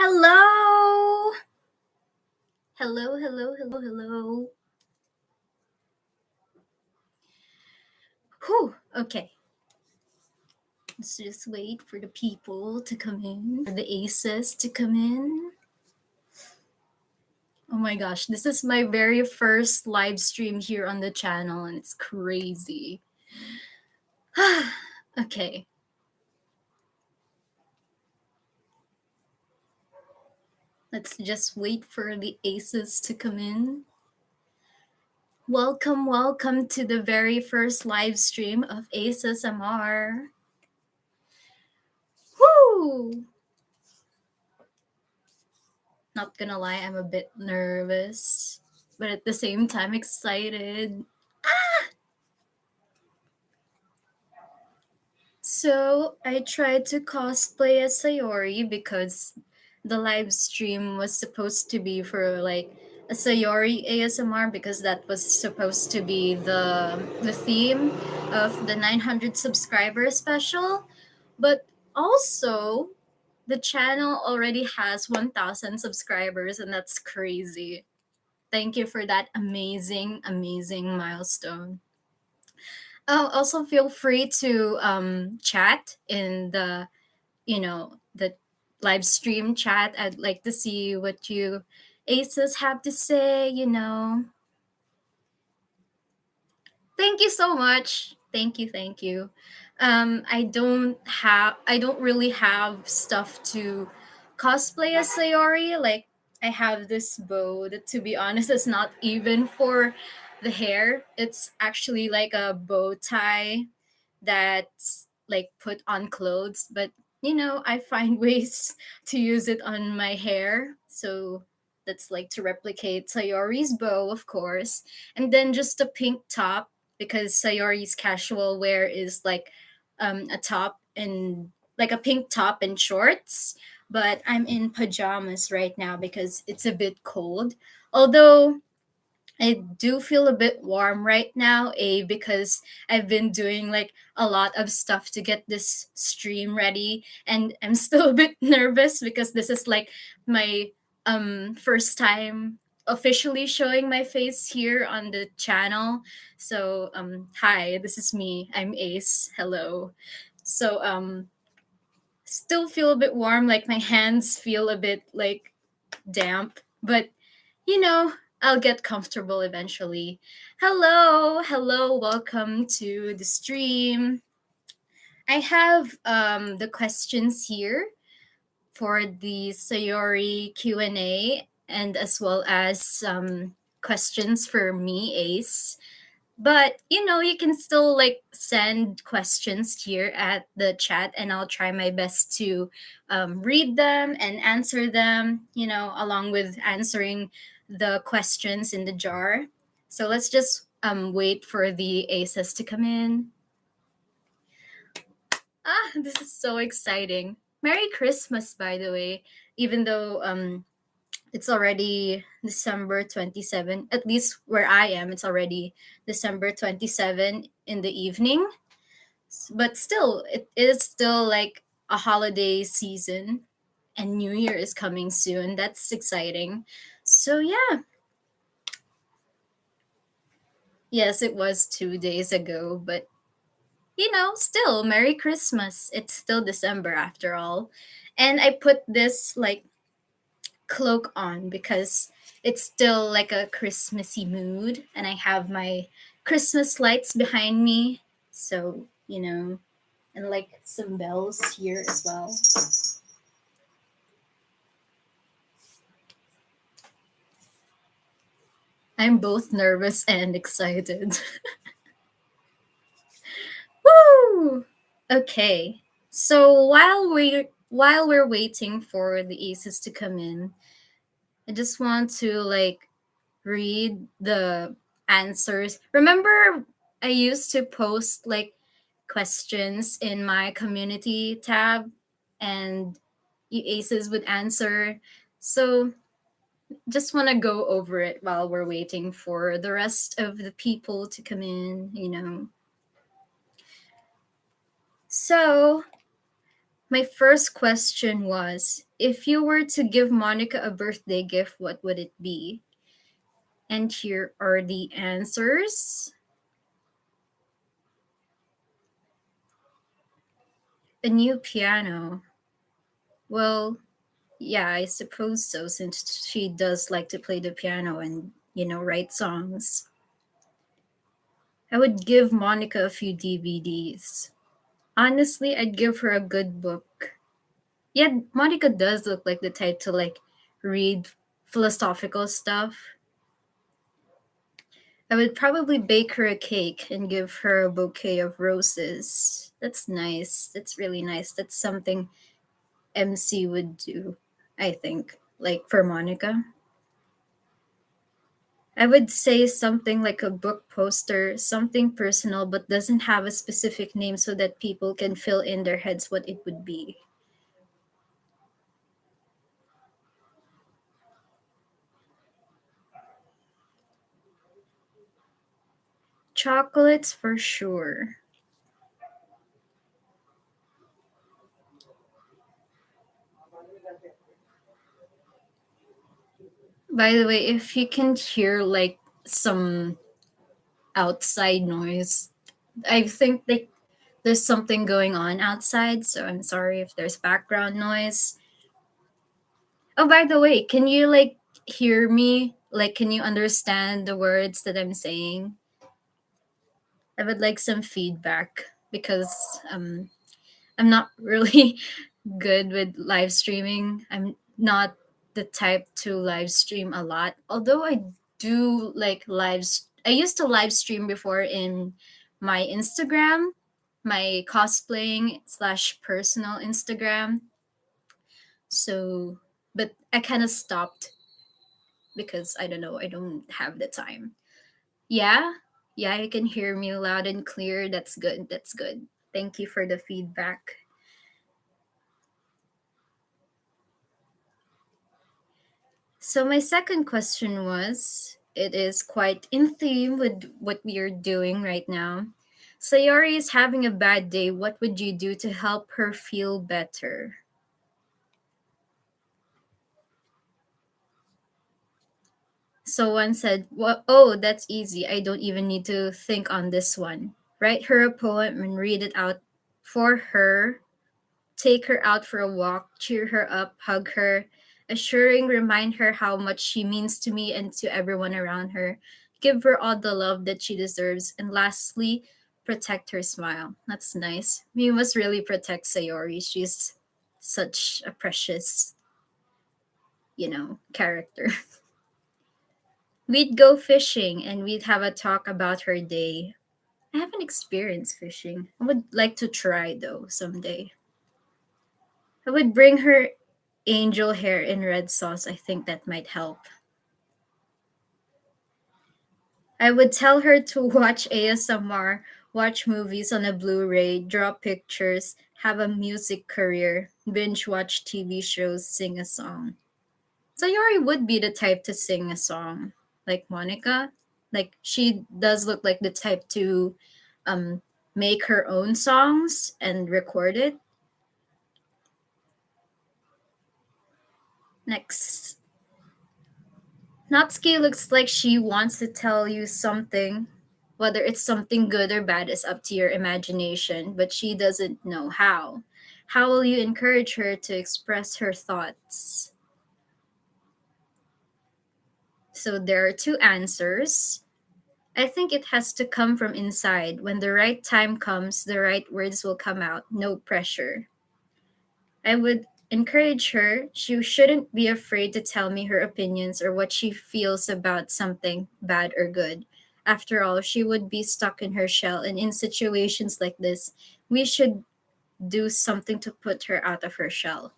Hello. Hello, hello, hello, hello. Whew, okay. Let's just wait for the people to come in, for the aces to come in. Oh my gosh, this is my very first live stream here on the channel and it's crazy. Okay. Let's just wait for the aces to come in. Welcome, welcome to the very first live stream of Aces MR. Woo! Not gonna lie, I'm a bit nervous, but at the same time excited. So I tried to cosplay as Sayori because the live stream was supposed to be for like a Sayori ASMR because that was supposed to be the theme of the 900 subscriber special. But also the channel already has 1000 subscribers and that's crazy. Thank you for that amazing, amazing milestone. Oh, also feel free to chat in the live stream chat. I'd like to see what you aces have to say. Thank you so much. Thank you, thank you. I don't really have stuff to cosplay as Sayori. Like I have this bow that to be honest is not even for the hair. It's actually like a bow tie that's like put on clothes, but I find ways to use it on my hair. So that's like to replicate Sayori's bow, of course. And then just a pink top because Sayori's casual wear is like a top and like a pink top and shorts. But I'm in pajamas right now because it's a bit cold. Although I do feel a bit warm right now, because I've been doing like a lot of stuff to get this stream ready, and I'm still a bit nervous because this is like my first time officially showing my face here on the channel. So hi, this is me. I'm Ace. Hello. So still feel a bit warm, like my hands feel a bit like damp, but you know, I'll get comfortable eventually. Hello, hello, welcome to the stream. I have the questions here for the Sayori Q&A and as well as some questions for me, Ace. But you can still like send questions here at the chat, and I'll try my best to read them and answer them, along with answering the questions in the jar. So let's just wait for the aces to come in. This is so exciting. Merry Christmas, by the way, even though it's already December 27. At least where I am, it's already December 27 in the evening. But still, it is still like a holiday season, and New Year is coming soon. That's exciting. So, yeah. Yes, it was 2 days ago, but still, Merry Christmas. It's still December after all. And I put this like cloak on because it's still like a Christmassy mood, and I have my Christmas lights behind me. So, and like some bells here as well. I'm both nervous and excited. Woo! Okay. So while we're waiting for the aces to come in, I just want to like read the answers. Remember, I used to post like questions in my community tab, and you aces would answer. So just want to go over it while we're waiting for the rest of the people to come in. So my first question was, if you were to give Monica a birthday gift, what would it be? And here are the answers. A new piano. Well, yeah, I suppose so, since she does like to play the piano and, write songs. I would give Monica a few DVDs. Honestly, I'd give her a good book. Yeah, Monica does look like the type to read philosophical stuff. I would probably bake her a cake and give her a bouquet of roses. That's nice. That's really nice. That's something MC would do, I think, like for Monica. I would say something like a book poster, something personal but doesn't have a specific name so that people can fill in their heads what it would be. Chocolates for sure. By the way, if you can hear some outside noise, I think there's something going on outside, so I'm sorry if there's background noise. Oh, by the way, can you hear me? Like, can you understand the words that I'm saying? I would like some feedback because I'm not really good with live streaming. I'm not the type to live stream a lot. Although I do I used to live stream before in my Instagram, my cosplaying slash personal Instagram. So, but I kind of stopped because I don't know, I don't have the time. Yeah, yeah, you can hear me loud and clear. That's good. That's good. Thank you for the feedback. So my second question was, it is quite in theme with what we are doing right now. Sayori is having a bad day. What would you do to help her feel better? So one said, well, oh, that's easy. I don't even need to think on this one. Write her a poem and read it out for her. Take her out for a walk, cheer her up, hug her, assuring, remind her how much she means to me and to everyone around her. Give her all the love that she deserves. And lastly, protect her smile. That's nice. We must really protect Sayori. She's such a precious, character. We'd go fishing and we'd have a talk about her day. I haven't experienced fishing. I would like to try though someday. I would bring her angel hair in red sauce. I think that might help. I would tell her to watch ASMR, watch movies on a Blu ray, draw pictures, have a music career, binge watch TV shows, sing a song. Sayori would be the type to sing a song, like Monica. Like, she does look like the type to um, make her own songs and record it. Next, Natsuki looks like she wants to tell you something. Whether it's something good or bad is up to your imagination, but she doesn't know how. How will you encourage her to express her thoughts? So there are two answers. I think it has to come from inside. When the right time comes, the right words will come out. No pressure. I would encourage her. She shouldn't be afraid to tell me her opinions or what she feels about something, bad or good. After all, she would be stuck in her shell, and in situations like this, we should do something to put her out of her shell.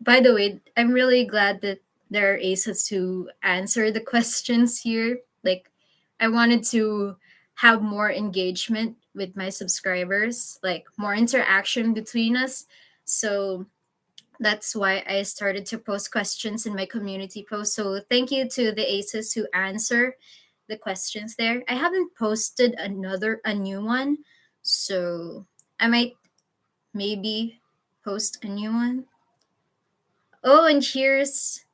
By the way, I'm really glad that there are aces to answer the questions here. Like, I wanted to have more engagement with my subscribers, like more interaction between us. So that's why I started to post questions in my community post. So thank you to the aces who answer the questions there. I haven't posted a new one, so I might maybe post a new one. Oh, and here's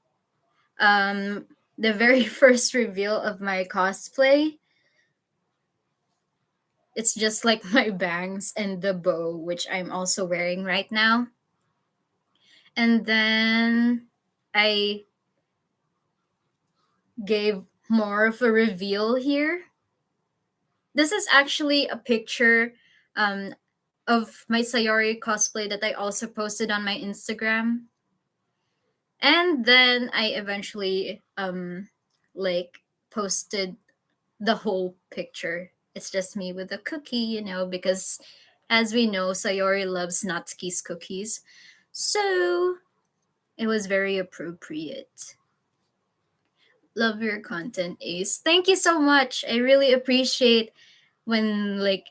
um the very first reveal of my cosplay. It's just like my bangs and the bow, which I'm also wearing right now. And then I gave more of a reveal here. This is actually a picture um, of my Sayori cosplay that I also posted on my Instagram. And then I eventually like posted the whole picture. It's just me with a cookie, because as we know, Sayori loves Natsuki's cookies. So it was very appropriate. Love your content, Ace. Thank you so much. I really appreciate when like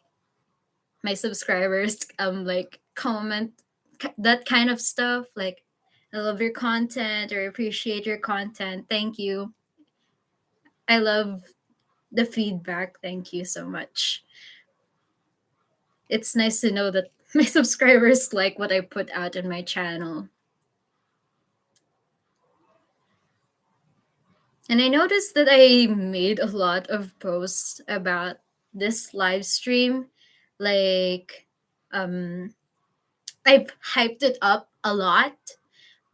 my subscribers like comment that kind of stuff, like I love your content or appreciate your content. Thank you. I love the feedback. Thank you so much. It's nice to know that my subscribers like what I put out on my channel. And I noticed that I made a lot of posts about this live stream. Like, um, I've hyped it up a lot,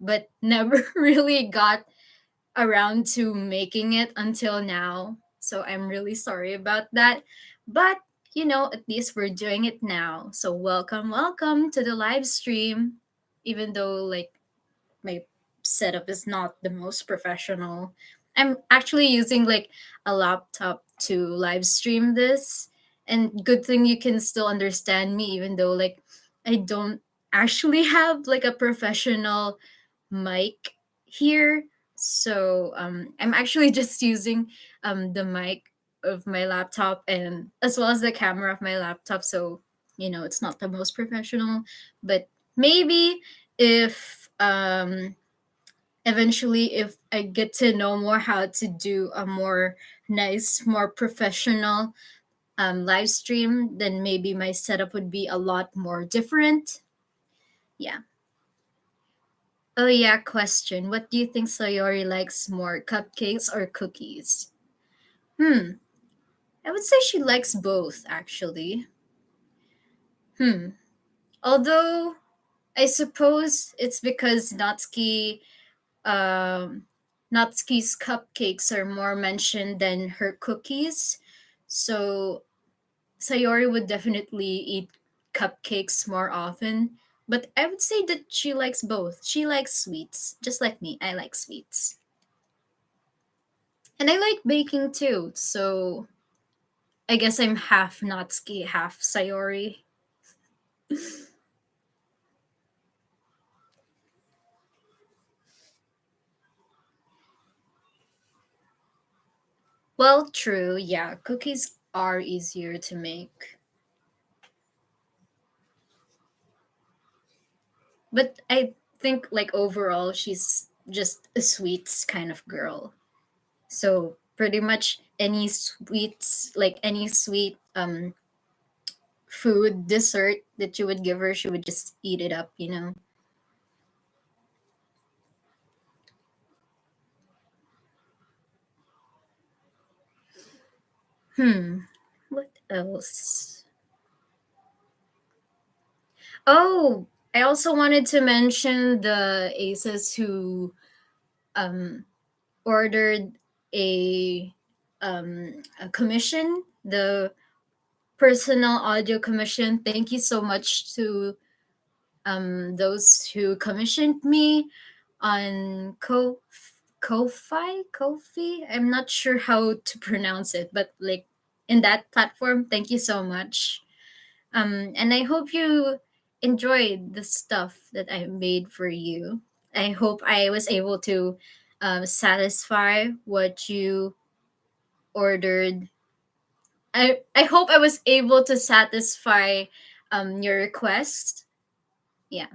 but never really got around to making it until now. So I'm really sorry about that. But, at least we're doing it now. So welcome to the live stream. Even though, like, my setup is not the most professional. I'm actually using like a laptop to live stream this. And good thing you can still understand me even though like I don't actually have like a professional mic here. So I'm actually just using the mic of my laptop and as well as the camera of my laptop. So, it's not the most professional, but maybe if eventually if I get to know more how to do a more nice, more professional live stream, then maybe my setup would be a lot more different. Yeah. Oh yeah, question. What do you think Sayori likes more, cupcakes or cookies? Hmm. I would say she likes both actually. Hmm. Although I suppose it's because um, Natsuki's cupcakes are more mentioned than her cookies. So Sayori would definitely eat cupcakes more often. But I would say that she likes both. She likes sweets, just like me. I like sweets. And I like baking too. So I guess I'm half Natsuki, half Sayori. Well, true. Yeah, cookies are easier to make. But I think like overall she's just a sweets kind of girl. So pretty much any sweets, like any sweet food, dessert that you would give her, she would just eat it up. Hmm. What else? Oh, I also wanted to mention the aces who um ordered a a commission, the personal audio commission. Thank you so much to those who commissioned me on Ko-fi. I'm not sure how to pronounce it, but like in that platform, thank you so much. And I hope you enjoyed the stuff that I made for you. I hope I was able to satisfy what you ordered. I hope I was able to satisfy your request. Yeah.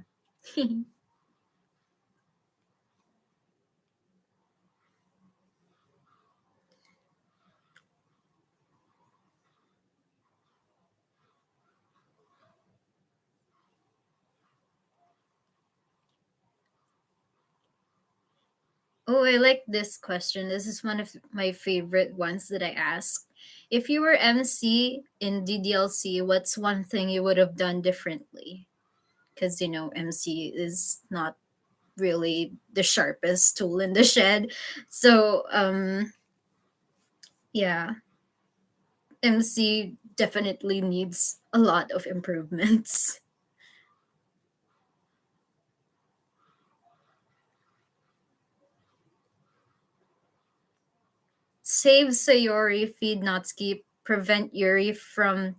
Oh, I like this question. This is one of my favorite ones that I ask. If you were MC in DDLC, what's one thing you would have done differently? Because, MC is not really the sharpest tool in the shed. So, yeah, MC definitely needs a lot of improvements. Save Sayori, feed Natsuki, prevent Yuri from,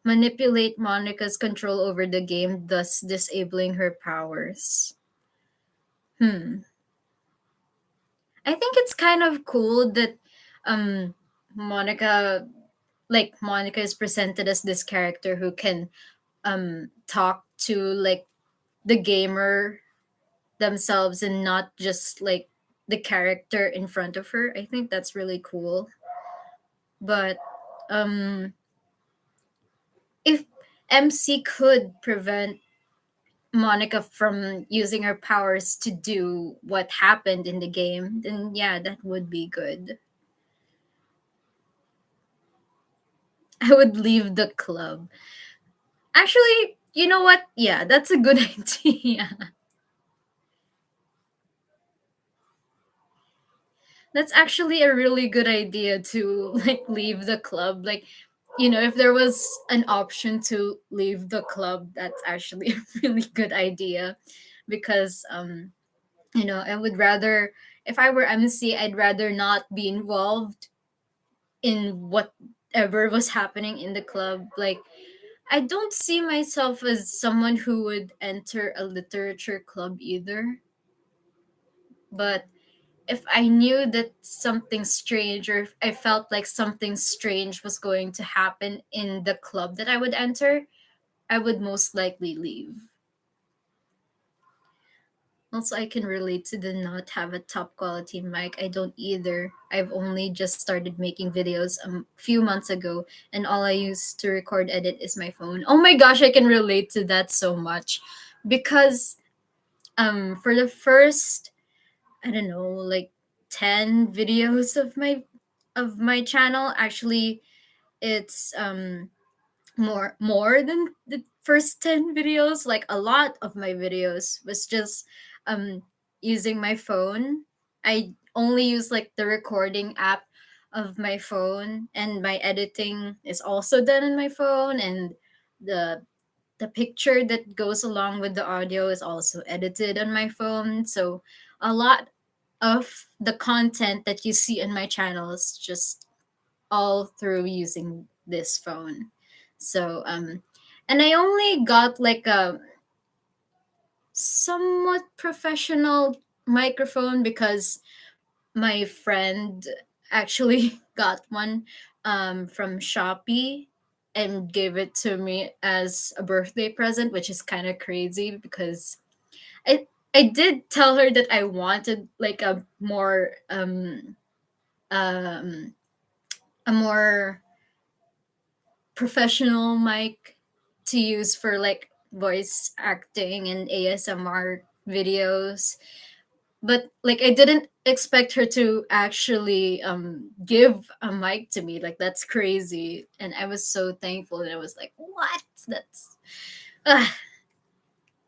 manipulate Monica's control over the game, thus disabling her powers. Hmm. I think it's kind of cool that um Monica Monica is presented as this character who can talk to like the gamer themselves and not just like the character in front of her. I think that's really cool. But um if MC could prevent Monica from using her powers to do what happened in the game, then yeah, that would be good. I would leave the club. Actually, you know what? Yeah, that's a good idea. That's actually a really good idea to like leave the club. Like, if there was an option to leave the club, that's actually a really good idea because I would rather, if I were MC, I'd rather not be involved in whatever was happening in the club. Like, I don't see myself as someone who would enter a literature club either. But if I knew that something strange, or if I felt like something strange was going to happen in the club that I would enter, I would most likely leave. Also, I can relate to the not have a top quality mic. I don't either. I've only just started making videos a few months ago, and all I use to record edit is my phone. Oh my gosh, I can relate to that so much, because for the first, I don't know, like 10 videos of my channel, actually it's more than the first 10 videos. Like a lot of my videos was just um using my phone. I only use like the recording app of my phone, and my editing is also done on my phone, and the the picture that goes along with the audio is also edited on my phone. So a lot of the content that you see in my channel is just all through using this phone. So and I only got like a somewhat professional microphone because my friend actually got one from Shopee and gave it to me as a birthday present, which is kind of crazy because I did tell her that I wanted like um a more professional mic to use for like voice acting and ASMR videos. But like I didn't expect her to actually give a mic to me. Like that's crazy. And I was so thankful, and I was like, "What? That's uh.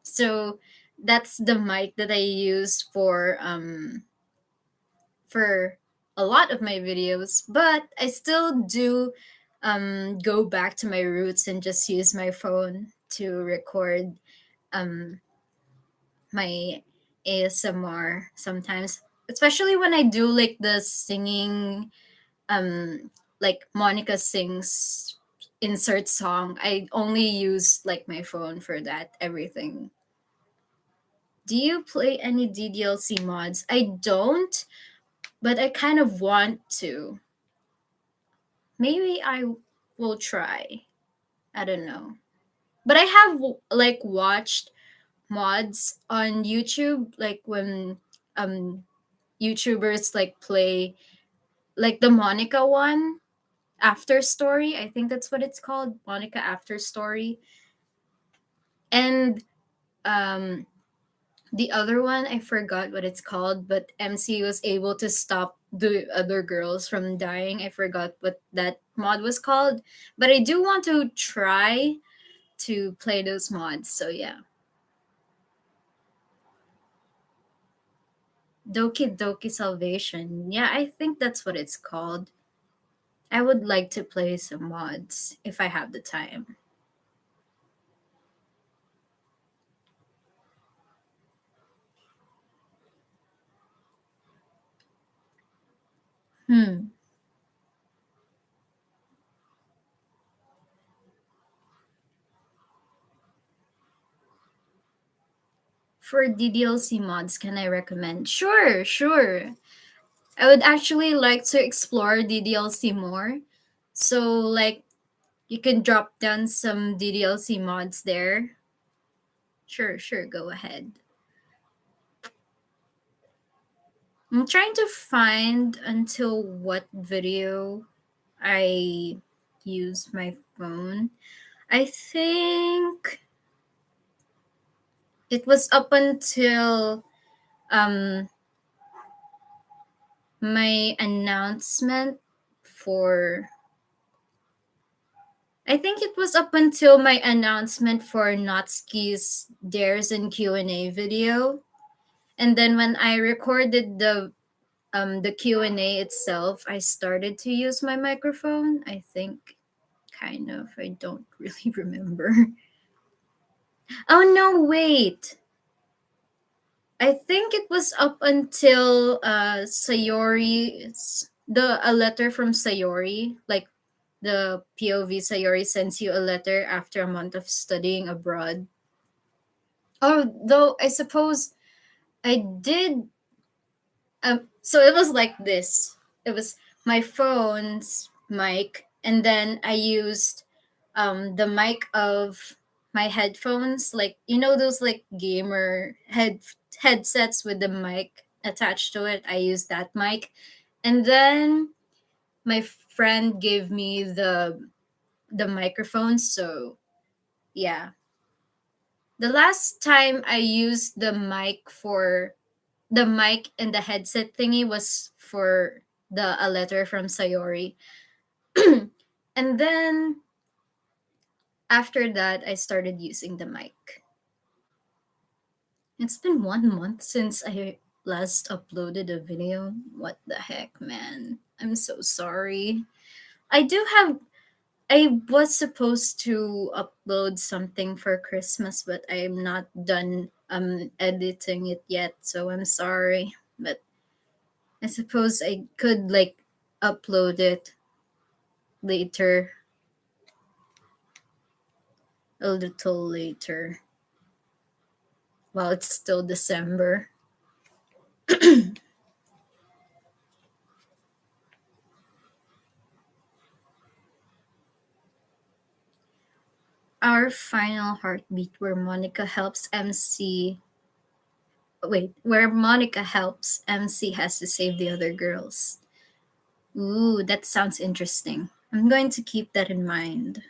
So that's the mic that I use for a lot of my videos, but I still do go back to my roots and just use my phone to record um, my ASMR sometimes, especially when I do like the singing, like Monica sings insert song. I only use like my phone for that everything. Do you play any DDLC mods? I don't, but I kind of want to. Maybe I will try. I don't know. But I have like watched mods on YouTube, like when um YouTubers like play like the Monica one, After Story. I think that's what it's called, Monica After Story. And um The other one, I forgot what it's called, but MC was able to stop the other girls from dying. I forgot what that mod was called, but I do want to try to play those mods. So yeah, Doki Doki Salvation. Yeah, I think that's what it's called. I would like to play some mods if I have the time. Hmm. For DDLC mods, can I recommend? Sure, sure. I would actually like to explore DDLC more. So, like, you can drop down some DDLC mods there. Sure, sure, go ahead. I'm trying to find until what video I use my phone. I think it was up until um my announcement for I think it was up until my announcement for Natsuki's Dares and Q&A video. And then when I recorded the Q&A itself, I started to use my microphone. I think kind of. I don't really remember. Oh no, wait. I think it was up until Sayori's the a letter from Sayori, like the POV Sayori sends you a letter after a month of studying abroad. Oh, though I suppose I did. So it was like this. It was my phone's mic, and then I used the mic of my headphones, like those like gamer headsets with the mic attached to it. I used that mic, and then my friend gave me the microphone. So yeah, the last time I used the mic and the headset thingy was for the a letter from Sayori. And then after that I started using the mic. It's been 1 month since I last uploaded a video. What the heck, man? I'm so sorry. I do have I was supposed to upload something for Christmas, but I'm not done editing it yet, so I'm sorry. But I suppose I could like upload it later, a little later, while it's still December. Our final heartbeat, where Monica helps MC. Wait, where Monica helps MC has to save the other girls. Ooh, that sounds interesting. I'm going to keep that in mind.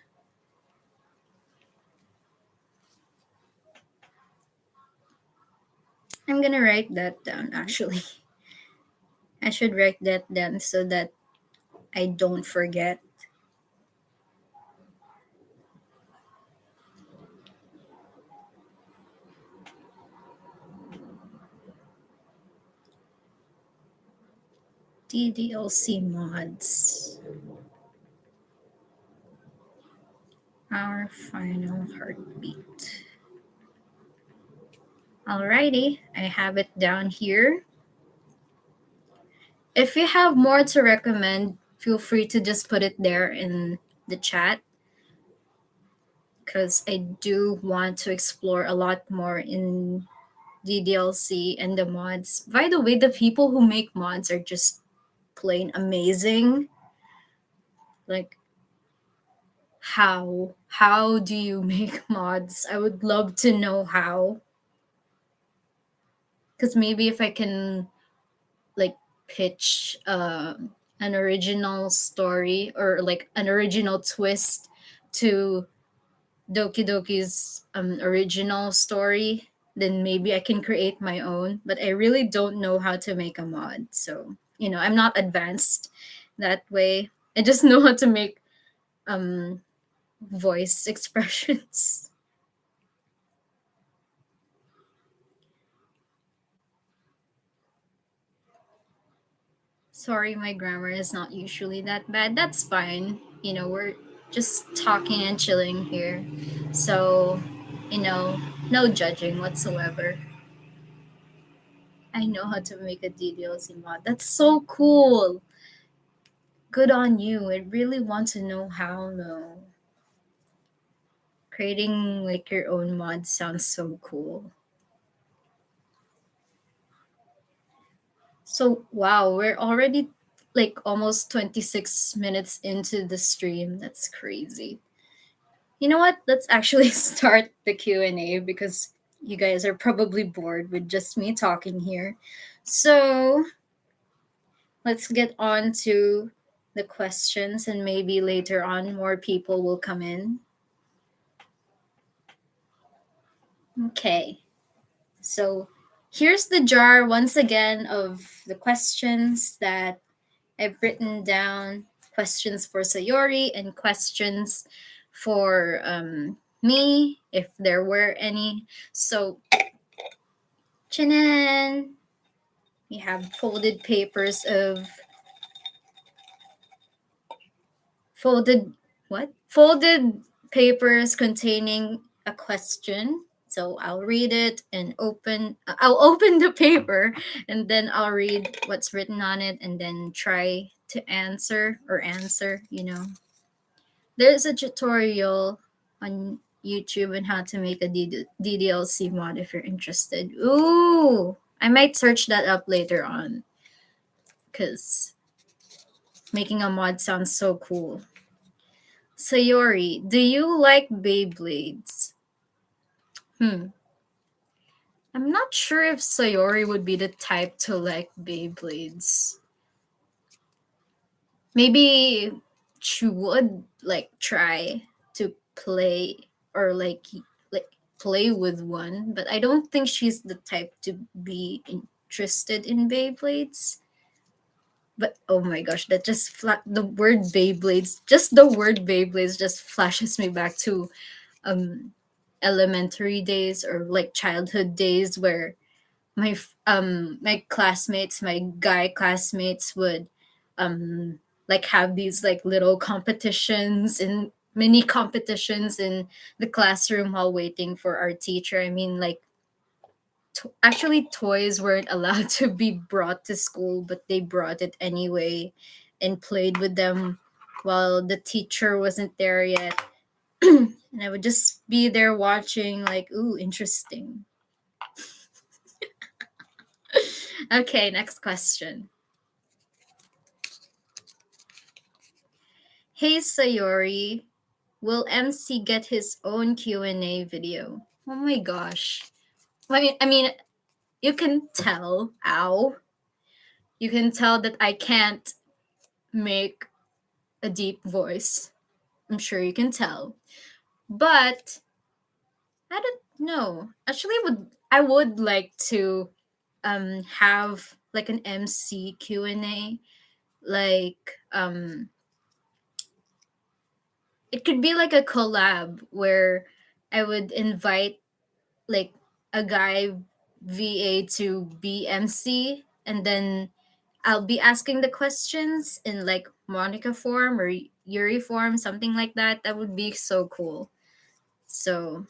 I'm gonna write that down actually. I should write that down so that I don't forget. DDLC mods. Our final heartbeat. Alrighty, I have it down here. If you have more to recommend, feel free to just put it there in the chat because I do want to explore a lot more in DDLC and the mods. By the way, the people who make mods are just plain amazing. Like how do you make mods? I would love to know how. Cuz maybe if I can like pitch an original story or like an original twist to Doki Doki's original story, then maybe I can create my own. But I really don't know how to make a mod. So, I'm not advanced that way. I just know how to make um voice expressions. Sorry, my grammar is not usually that bad. That's fine. We're just talking and chilling here. So, you know, no judging whatsoever. I know how to make a DDLC mod. That's so cool. Good on you. I really want to know how though. Creating like your own mod sounds so cool. So, wow, we're already like almost 26 minutes into the stream. That's crazy. You know what? Let's actually start the Q&A because you guys are probably bored with just me talking here. So, let's get on to the questions and maybe later on more people will come in. Okay. So, here's the jar once again of the questions that I've written down, questions for Sayori and questions for me, if there were any. So, Chinan, we have folded what? Folded papers containing a question. So I'll read it and I'll open the paper and then I'll read what's written on it and then try to answer. There's a tutorial on YouTube on how to make a DDLC mod if you're interested. Ooh, I might search that up later on because making a mod sounds so cool. Sayori, do you like Beyblades? Hmm. I'm not sure if Sayori would be the type to like Beyblades. Maybe she would like try to play or like play with one, but I don't think she's the type to be interested in Beyblades. But oh my gosh, that just the word Beyblades, just the word Beyblades just flashes me back to um elementary days or like childhood days where my classmates, my guy classmates would like have these like little competitions and mini competitions in the classroom while waiting for our teacher. I mean, like actually toys weren't allowed to be brought to school, but they brought it anyway and played with them while the teacher wasn't there yet. And I would just be there watching, like, ooh, interesting. Okay, next question. Hey Sayori, will MC get his own Q&A video? Oh my gosh. I mean, you can tell, ow. You can tell that I can't make a deep voice. I'm sure you can tell. But I don't know. Actually, I would like to have like an MC Q&A, like it could be like a collab where I would invite like a guy VA to be MC, and then I'll be asking the questions in like Monica form or Yuri form, something like that. That would be so cool. So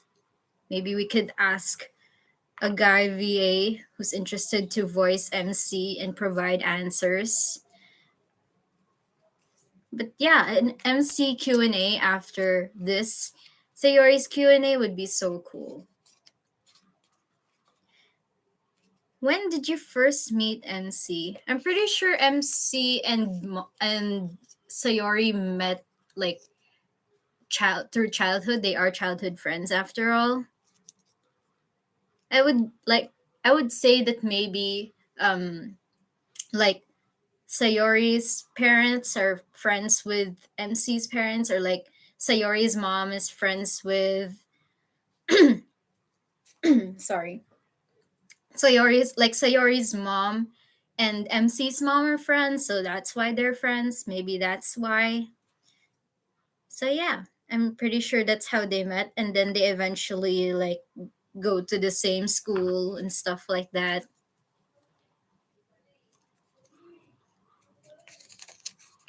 maybe we could ask a guy VA who's interested to voice MC and provide answers. But yeah, an MC Q&A after this Sayori's Q&A would be so cool. When did you first meet MC? I'm pretty sure MC and Sayori met like through childhood. They are childhood friends after all. I would like I would say that maybe like Sayori's parents are friends with MC's parents, or like Sayori's mom is friends with sorry. Sayori's mom and MC's mom are friends, so that's why they're friends. Maybe that's why. So yeah, I'm pretty sure that's how they met, and then they eventually like go to the same school and stuff like that.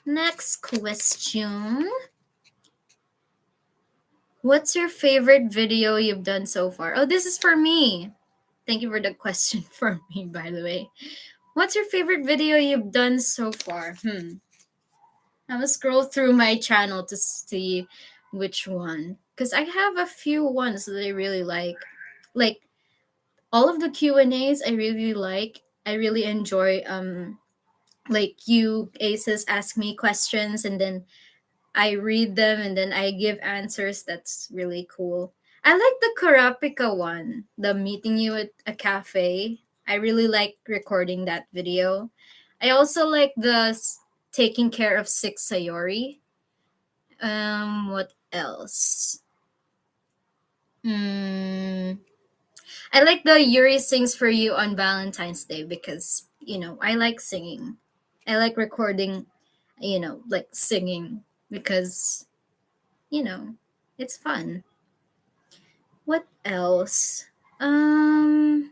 Next question. What's your favorite video you've done so far? Oh, this is for me. Thank you for the question for me, by the way. What's your favorite video you've done so far? I'm gonna scroll through my channel to see which one. Because I have a few ones that I really like. Like, all of the Q&As I really like. I really enjoy, like, you aces ask me questions and then I read them and then I give answers. That's really cool. I like the Karapika one, the meeting you at a cafe. I really like recording that video. I also like the taking care of six Sayori. What else? Mm, I like the Yuri sings for you on Valentine's Day because, I like singing. I like recording, like singing because, you know, it's fun. What else? Um,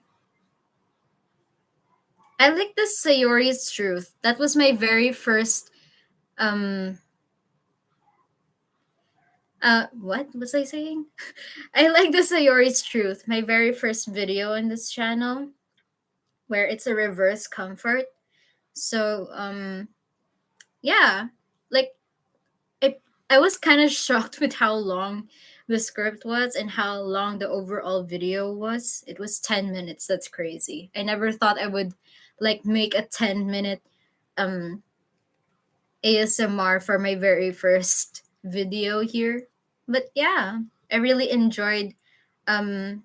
I like the Sayori's Truth. That was my very first. Um, what was I saying? I like the Sayori's Truth. My very first video on this channel, where it's a reverse comfort. So, yeah, like I, I was kind of shocked with how long the script was and how long the overall video was. It was 10 minutes. That's crazy. I never thought I would like make a 10-minute um ASMR for my very first video here. But yeah, I really enjoyed um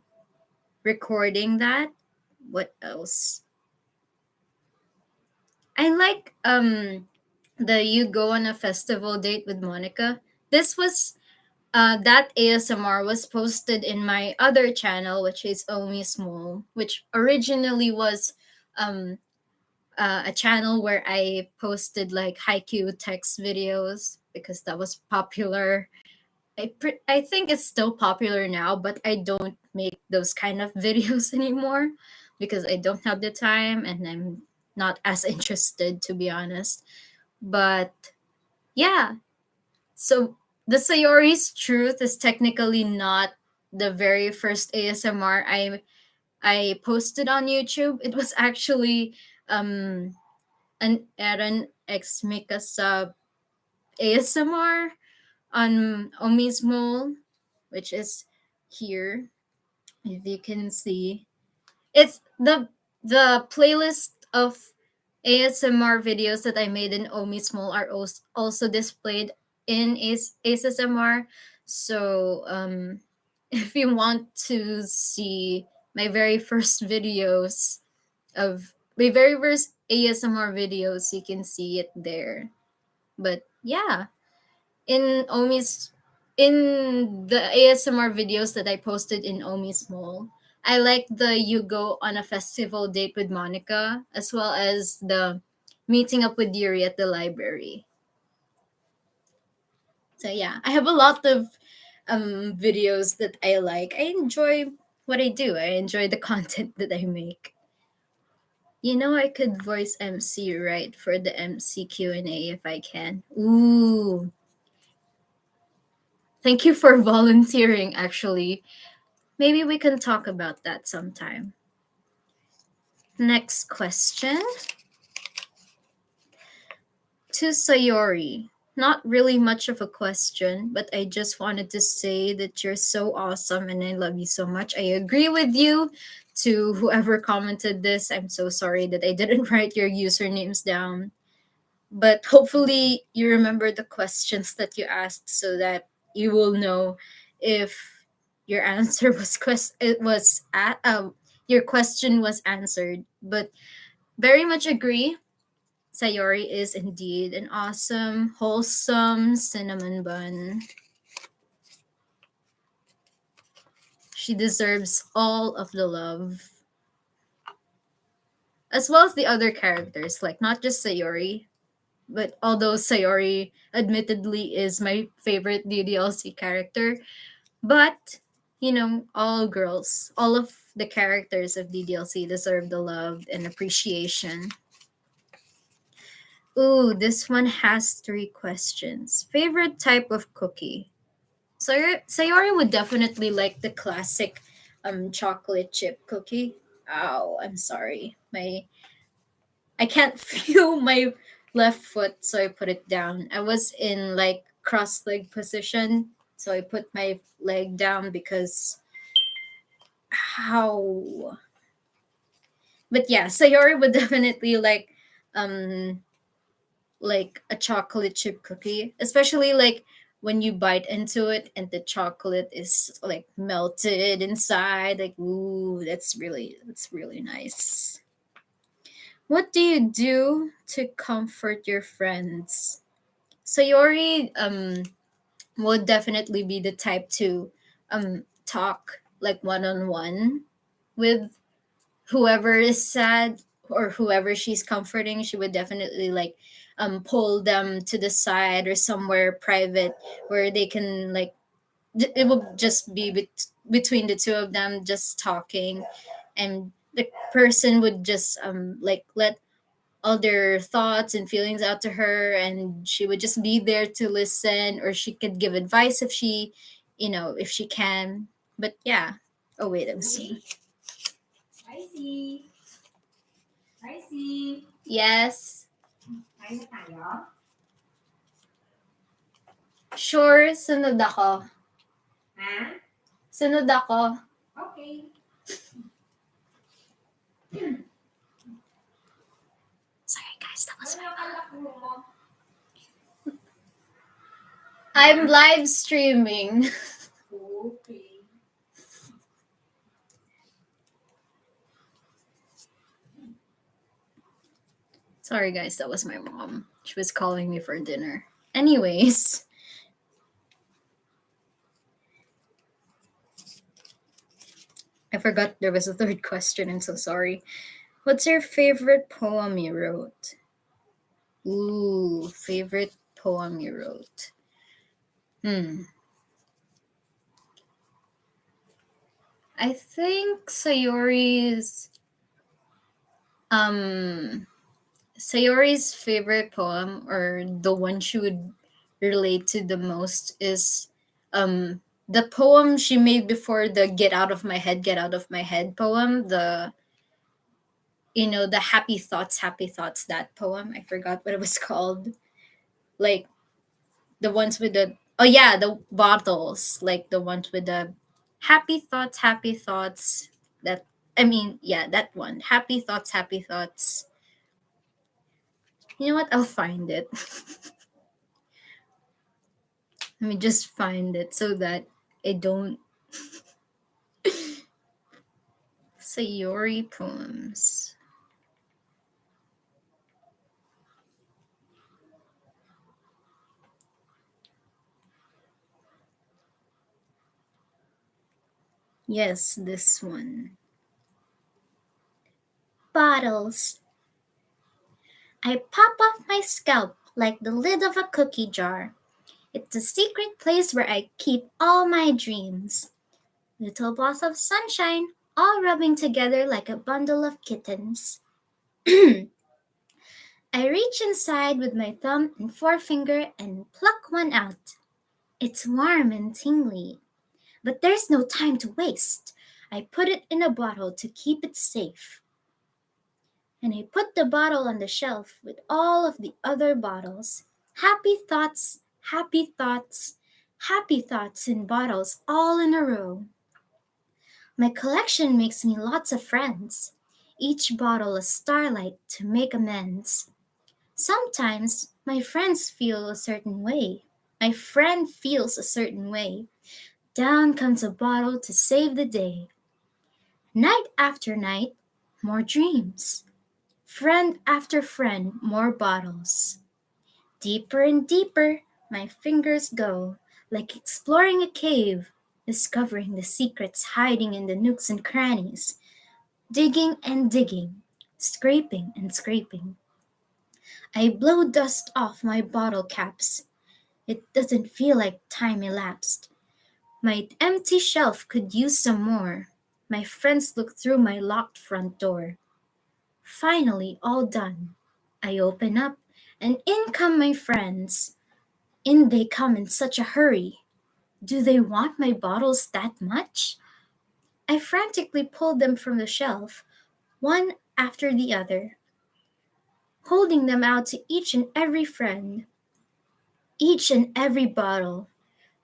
recording that. What else? I like the you go on a festival date with Monica. This was that ASMR was posted in my other channel, which is Omi Small, which originally was um, a channel where I posted like haiku text videos because that was popular. I think it's still popular now, but I don't make those kind of videos anymore because I don't have the time and I'm not as interested, to be honest. But yeah, so the Sayori's Truth is technically not the very first ASMR I posted on YouTube. It was actually an Aaron X Mikasa ASMR on Omi's Mole, which is here. If you can see, it's the playlist of ASMR videos that I made in Omi Small are also displayed in ASMR. So if you want to see my very first videos of my very first ASMR videos, you can see it there. But yeah, in Omi's in the ASMR videos that I posted in Omi's Mall, I like the you go on a festival date with Monica as well as the meeting up with Yuri at the library. So yeah, I have a lot of videos that I like. I enjoy what I do. I enjoy the content that I make. I could voice MC right for the MC Q&A if I can. Ooh, thank you for volunteering actually. Maybe we can talk about that sometime. Next question. To Sayori. Not really much of a question, but I just wanted to say that you're so awesome and I love you so much. I agree with you. To whoever commented this, I'm so sorry that I didn't write your usernames down. But hopefully you remember the questions that you asked so that you will know if your answer was your question was answered. But very much agree. Sayori is indeed an awesome, wholesome cinnamon bun. She deserves all of the love. as well as the other characters, like not just Sayori, but although Sayori admittedly is my favorite DDLC character, but all girls, all of the characters of DDLC deserve the love and appreciation. Ooh, this one has three questions. Favorite type of cookie? Sayori would definitely like the classic chocolate chip cookie. Ow, I'm sorry. I can't feel my left foot, so I put it down. I was in like cross leg position, so I put my leg down because how. But yeah, Sayori would definitely um like a chocolate chip cookie, especially like when you bite into it and the chocolate is like melted inside. Like, ooh, that's really nice. What do you do to comfort your friends? Sayori would definitely be the type to talk like one on one with whoever is sad or whoever she's comforting. She would definitely like pull them to the side or somewhere private where they can like it will just be between the two of them just talking, and the person would just like let all their thoughts and feelings out to her, and she would just be there to listen, or she could give advice if if she can. But yeah. Oh wait, let me see. I see. I see. Yes. Kain na tayo? Sure, sunod ako. Ha? Sunod ako. Okay. Sorry guys, that was I'm live streaming. Okay. Sorry guys, that was my mom. She was calling me for dinner. Anyways, I forgot there was a third question. I'm so sorry. What's your favorite poem you wrote? Ooh, favorite poem you wrote. Hmm. I think Sayori's favorite poem, or the one she would relate to the most, is the poem she made before the Get Out of My Head poem. The Happy Thoughts, that poem. I forgot what it was called. Like the ones with the oh yeah, the bottles, like the ones with the happy thoughts. That I mean, yeah, that one. Happy thoughts. You know what? I'll find it. Let me just find it so that I don't. Sayori poems. Yes, this one. Bottles. I pop off my scalp like the lid of a cookie jar. It's a secret place where I keep all my dreams. Little balls of sunshine, all rubbing together like a bundle of kittens. I reach inside with my thumb and forefinger and pluck one out. It's warm and tingly, but there's no time to waste. I put it in a bottle to keep it safe. And I put the bottle on the shelf with all of the other bottles. Happy thoughts, happy thoughts, happy thoughts in bottles all in a row. My collection makes me lots of friends. Each bottle a starlight to make amends. Sometimes my friends feel a certain way. My friend feels a certain way. Down comes a bottle to save the day. Night after night, more dreams. Friend after friend, more bottles. Deeper and deeper, my fingers go, like exploring a cave, discovering the secrets hiding in the nooks and crannies. Digging and digging, scraping and scraping. I blow dust off my bottle caps. It doesn't feel like time elapsed. My empty shelf could use some more. My friends look through my locked front door. Finally, all done. I open up, and in come my friends. In they come in such a hurry. Do they want my bottles that much? I frantically pulled them from the shelf, one after the other, holding them out to each and every friend, each and every bottle.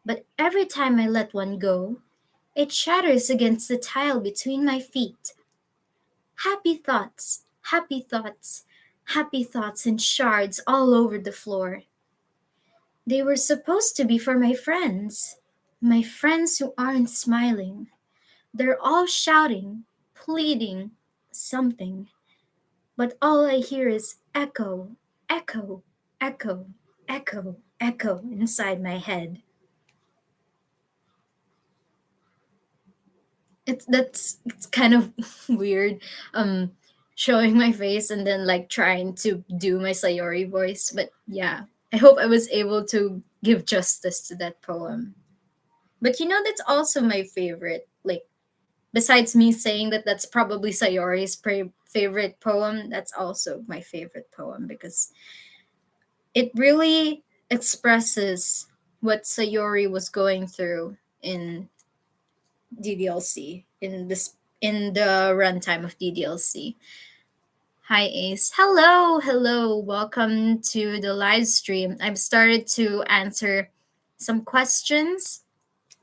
But every time I let one go, it shatters against the tile between my feet. Happy thoughts, happy thoughts, happy thoughts in shards all over the floor. They were supposed to be for my friends who aren't smiling. They're all shouting, pleading, something. But all I hear is echo, echo, echo, echo, echo inside my head. It's kind of weird, um showing my face and then like trying to do my Sayori voice, but yeah, I hope I was able to give justice to that poem. But that's also my favorite, like, besides me saying that that's probably Sayori's favorite poem, that's also my favorite poem because it really expresses what Sayori was going through in DDLC, in the runtime of DDLC. Hi Ace. Hello, hello. Welcome to the live stream. I've started to answer some questions,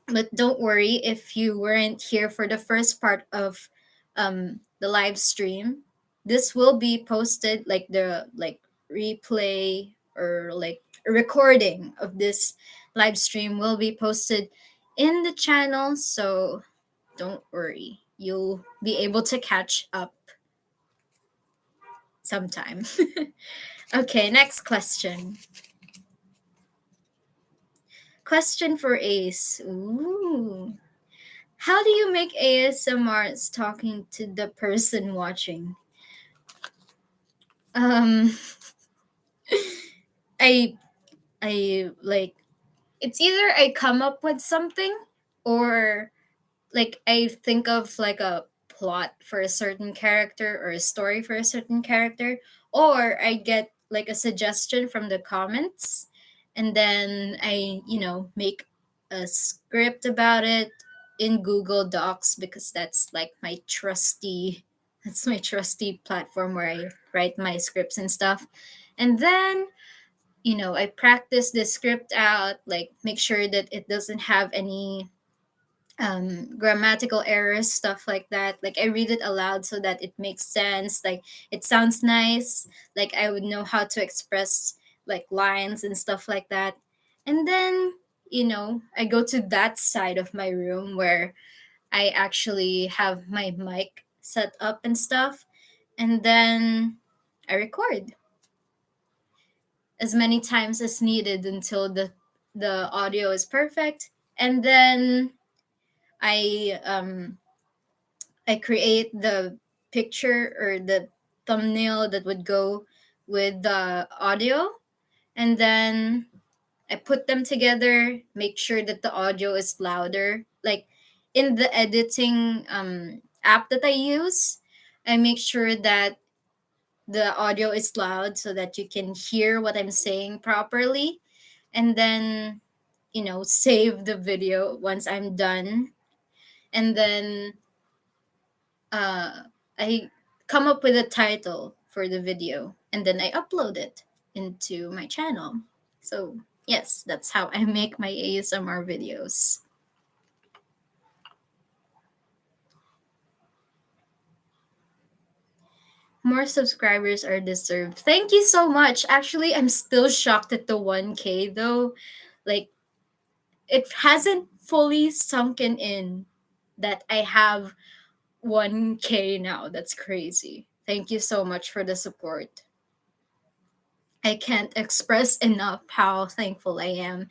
but don't worry if you weren't here for the first part of the live stream. This will be posted, like the replay or like a recording of this live stream will be posted in the channel, so don't worry. You'll be able to catch up sometime. Okay, next question. Question for Ace. Ooh. How do you make ASMRs talking to the person watching? Um I I like, it's either I come up with something, or like I think of like a plot for a certain character or a story for a certain character, or I get like a suggestion from the comments, and then I make a script about it in Google Docs, because that's my trusty platform where I write my scripts and stuff. And then I practice the script out, like make sure that it doesn't have any grammatical errors, stuff like that. Like I read it aloud so that it makes sense, like it sounds nice, like I would know how to express like lines and stuff like that. And then I go to that side of my room where I actually have my mic set up and stuff, and then I record as many times as needed until the audio is perfect. And then I create the picture or the thumbnail that would go with the audio, and then I put them together, make sure that the audio is louder. Like in the editing app that I use, I make sure that the audio is loud so that you can hear what I'm saying properly. And then, save the video once I'm done. And then uh, I come up with a title for the video, and then I upload it into my channel. So, yes, that's how I make my ASMR videos. More subscribers are deserved. Thank you so much. Actually, I'm still shocked at the 1K though. Like, it hasn't fully sunken in that I have 1K now. That's crazy. Thank you so much for the support. I can't express enough how thankful I am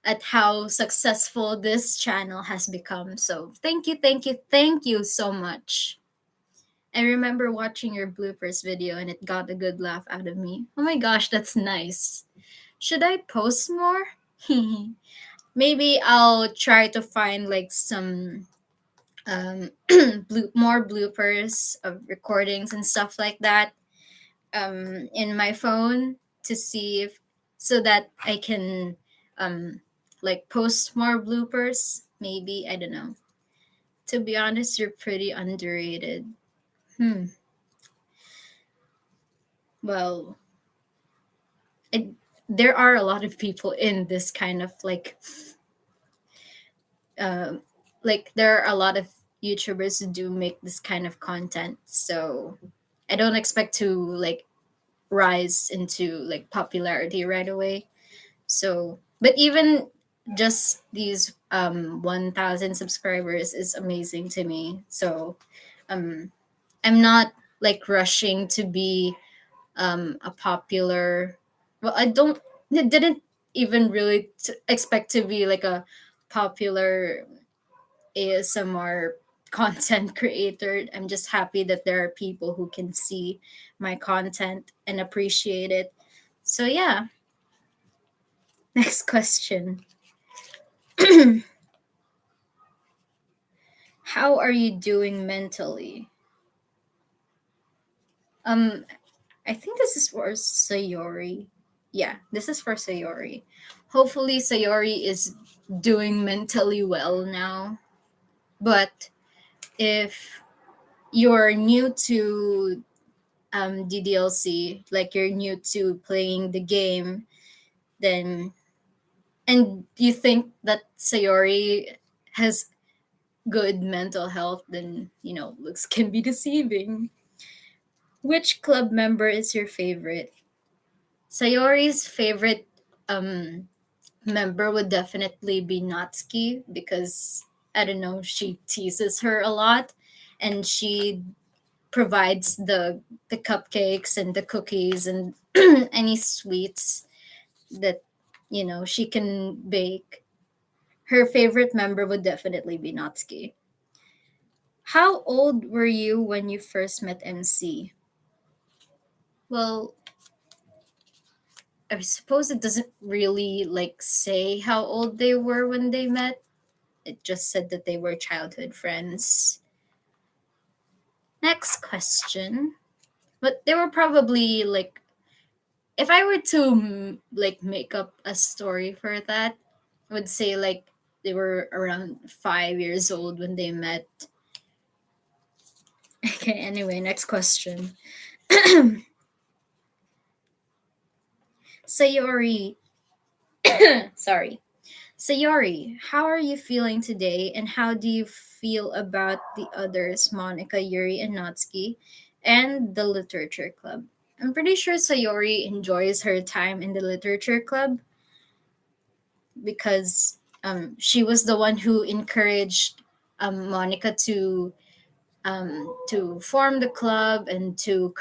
at how successful this channel has become. So thank you, thank you, thank you so much. I remember watching your bloopers video and it got a good laugh out of me. Oh my gosh, that's nice. Should I post more? Maybe I'll try to find like some more bloopers of recordings and stuff like that in my phone to see if so that I can um like post more bloopers. Maybe I don't know. To be honest, you're pretty underrated. Hmm. Well, it, there are a lot of people in this kind of um like there are a lot of YouTubers who do make this kind of content. So I don't expect to like rise into like popularity right away. So, but even just these 1,000 subscribers is amazing to me. So, um I'm not like rushing to be a popular well, I didn't even really expect to be like a popular ASMR content creator. I'm just happy that there are people who can see my content and appreciate it. So yeah, next question. How are you doing mentally? Um, I think this is for Sayori. Yeah, this is for Sayori. Hopefully, Sayori is doing mentally well now. But if you're new to DDLC, like you're new to playing the game, then and you think that Sayori has good mental health, then looks can be deceiving. Which club member is your favorite? Sayori's favorite um member would definitely be Natsuki because I don't know, she teases her a lot and she provides the cupcakes and the cookies and any sweets that she can bake. Her favorite member would definitely be Natsuki. How old were you when you first met MC? Well, I suppose it doesn't really like say how old they were when they met. It just said that they were childhood friends. Next question. But they were probably like if I were to like make up a story for that, I would say like they were around 5 years old when they met. Okay, anyway, next question. Sayori, sorry. Sayori, how are you feeling today and how do you feel about the others, Monica, Yuri, and Natsuki, and the literature club? I'm pretty sure Sayori enjoys her time in the literature club because she was the one who encouraged Monica to form the club and to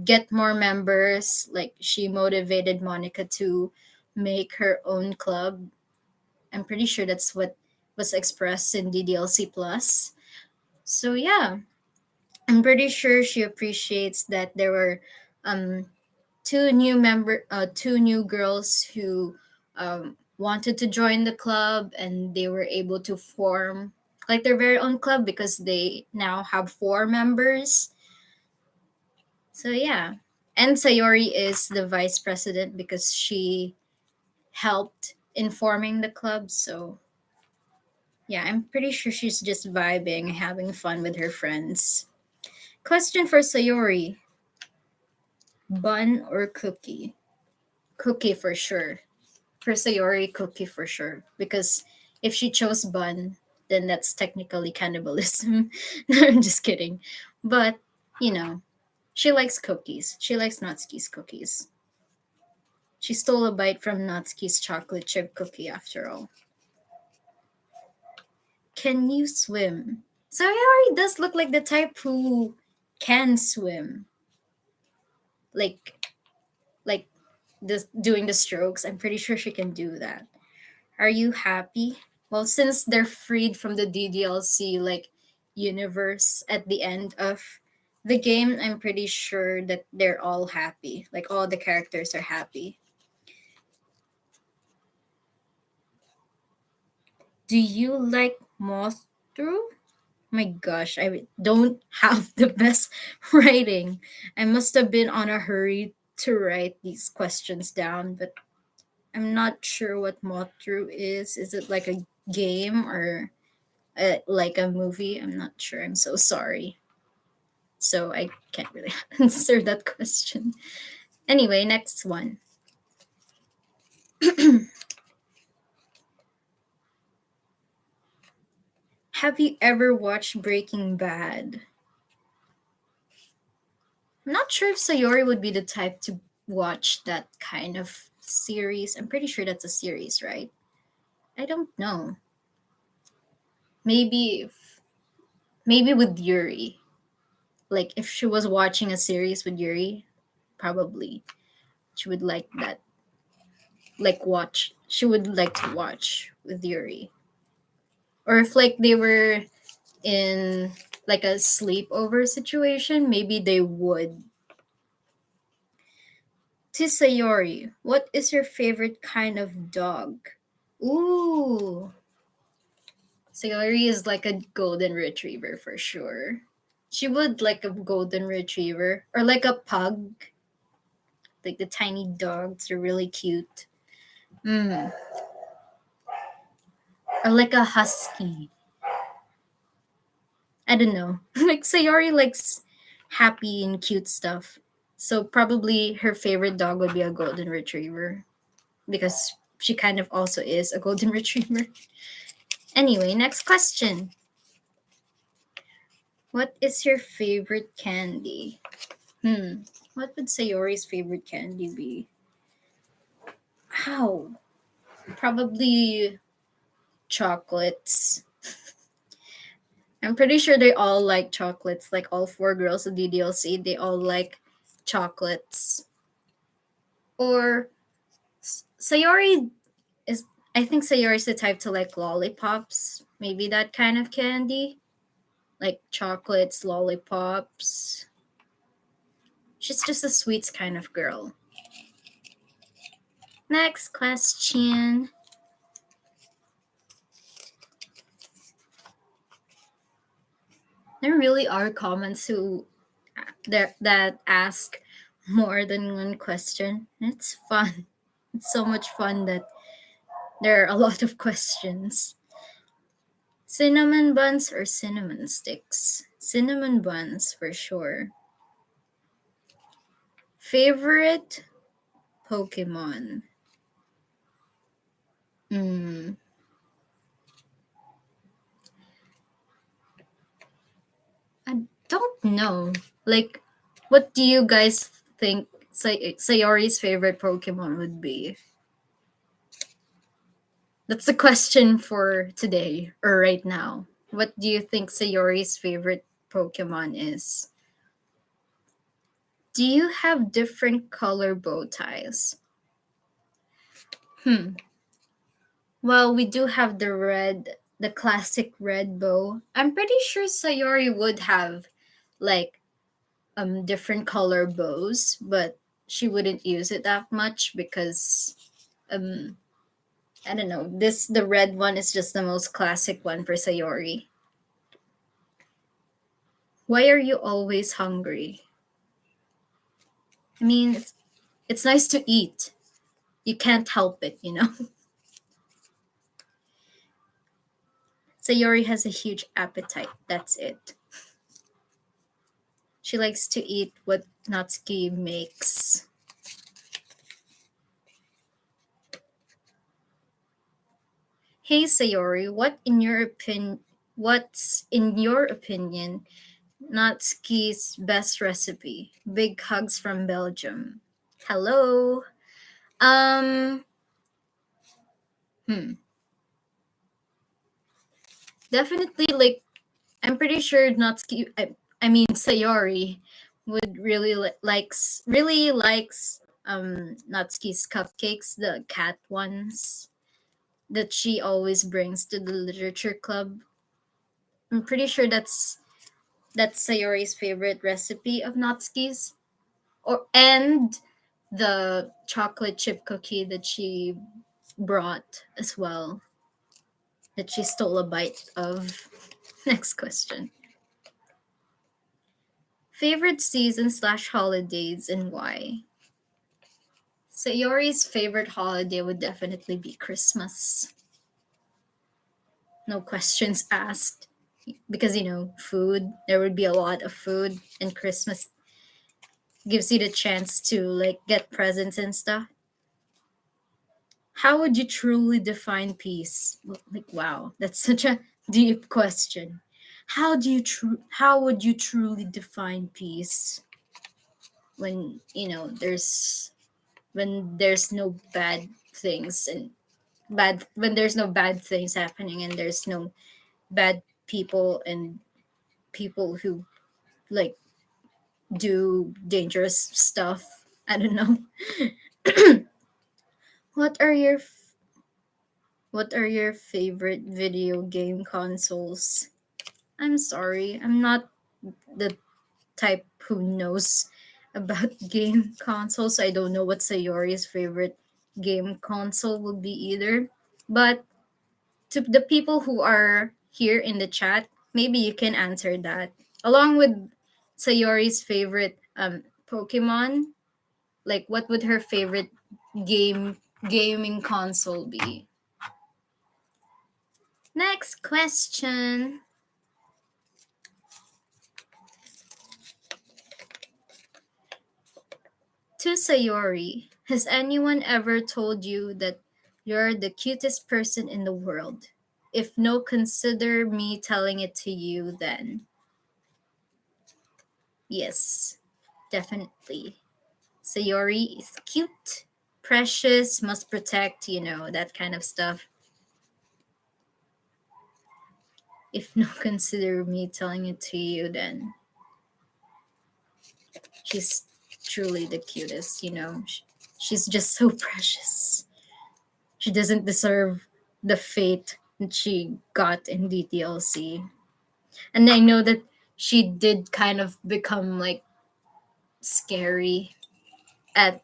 get more members. Like she motivated Monica to make her own club. I'm pretty sure that's what was expressed in DDLC Plus. So yeah, I'm pretty sure she appreciates that there were um, two new girls who wanted to join the club, and they were able to form like their very own club because they now have four members. So yeah, and Sayori is the vice president because she helped in forming the club. So yeah, I'm pretty sure she's just vibing, having fun with her friends. Question for Sayori: bun or cookie? Cookie for sure. For Sayori, cookie for sure. Because if she chose bun, then that's technically cannibalism. No, I'm just kidding. But, you know, she likes cookies. She likes Natsuki's cookies. She stole a bite from Natsuki's chocolate chip cookie after all. Can you swim? Sayori does look like the type who can swim. Like like this doing the strokes. I'm pretty sure she can do that. Are you happy? Well, since they're freed from the DDLC like universe at the end of The game, I'm pretty sure that they're all happy. Like all the characters are happy. Do you like moth through? My gosh, I don't have the best writing. I must have been on a hurry to write these questions down, but I'm not sure what moth through is. Is it like a game or like a movie? I'm not sure. I'm so sorry. So I can't really answer that question. Anyway, next one. Have you ever watched Breaking Bad? I'm not sure if Sayori would be the type to watch that kind of series. I'm pretty sure that's a series, right? I don't know. Maybe maybe with Yuri. Like if she was watching a series with Yuri, probably she would like that. Like watch. She would like to watch with Yuri. Or if like they were in like a sleepover situation, maybe they would. To Sayori, what is your favorite kind of dog? Ooh, Sayori is like a golden retriever for sure. She would like a golden retriever or like a pug, like the tiny dogs are really cute. Mm. Or like a husky. I don't know. Like Sayori likes happy and cute stuff. So probably her favorite dog would be a golden retriever because she kind of also is a golden retriever. Anyway, next question. What is your favorite candy? Hmm. What would Sayori's favorite candy be? How? Probably chocolates. I'm pretty sure they all like chocolates. Like all four girls of DDLC, they all like chocolates. Or Sayori is. I think Sayori's the type to like lollipops. Maybe that kind of candy, like chocolates, lollipops. She's just a sweets kind of girl. Next question. There really are comments who that ask more than one question. It's fun. It's so much fun that there are a lot of questions. Cinnamon buns or cinnamon sticks? Cinnamon buns for sure. Favorite Pokemon? Hmm. I don't know. Like, what do you guys think Sayori's favorite Pokemon would be? That's the question for today or right now. What do you think Sayori's favorite Pokemon is? Do you have different color bow ties? Hmm. Well, we do have the classic red bow. I'm pretty sure Sayori would have like different color bows, but she wouldn't use it that much because um I don't know. The red one is just the most classic one for Sayori. Why are you always hungry? I mean, it's nice to eat. You can't help it, you know. Sayori has a huge appetite. That's it. She likes to eat what Natsuki makes. Hey Sayori, what's in your opinion Natsuki's best recipe? Big hugs from Belgium. Hello. Um hmm. Definitely like I'm pretty sure Natsuki I mean Sayori would really likes Natsuki's cupcakes, the cat ones that she always brings to the literature club. I'm pretty sure that's That's Sayori's favorite recipe of Natsuki's, or and the chocolate chip cookie that she brought as well, that she stole a bite of. Next question. Favorite season slash holidays and why? Sayori's favorite holiday would definitely be Christmas. No questions asked. Because, food, there would be a lot of food, and Christmas gives you the chance to, like, get presents and stuff. How would you truly define peace? Like, wow, that's such a deep question. How would you truly define peace when, there's no bad things and bad when there's no bad things happening, and there's no bad people and people who, like, do dangerous stuff. I don't know. what are your what are your favorite video game consoles? I'm sorry, I'm not the type who knows about game consoles. I don't know what Sayori's favorite game console will be either. But to the people who are here in the chat, maybe you can answer that. Along with Sayori's favorite Pokemon, like, what would her favorite gaming console be? Next question. To Sayori, has anyone ever told you that you're the cutest person in the world? If no, consider me telling it to you then. Yes, definitely. Sayori is cute, precious, must protect, that kind of stuff. If no, consider me telling it to you then. She's truly the cutest, She's just so precious. She doesn't deserve the fate that she got in DTLC. And I know that she did kind of become, like, scary at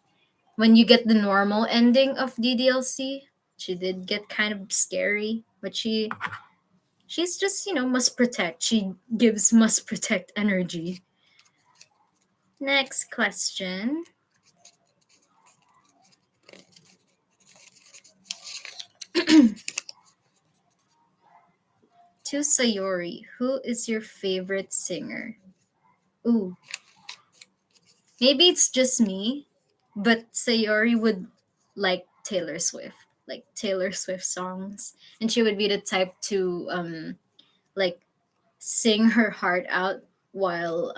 when you get the normal ending of DDLC. She did get kind of scary, but she's just, must protect. She gives must protect energy. Next question. To Sayori, who is your favorite singer? Ooh, maybe it's just me, but Sayori would like Taylor Swift, like Taylor Swift songs, and she would be the type to like sing her heart out while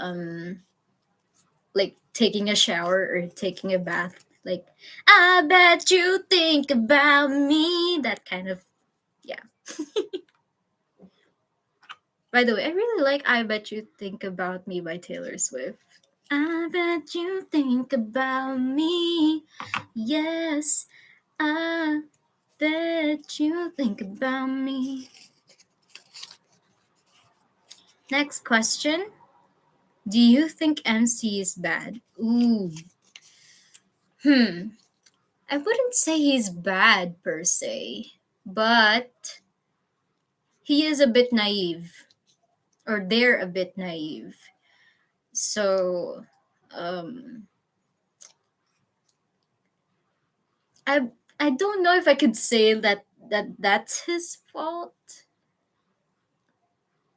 like taking a shower or taking a bath. Like, I bet you think about me. That kind of, yeah. By the way, I really like I Bet You Think About Me by Taylor Swift. I bet you think about me. Yes, I bet you think about me. Next question. Do you think MC is bad? Ooh. I wouldn't say he's bad per se, but he is a bit naive, or they're a bit naive. So, um, I I don't know if I could say that's his fault,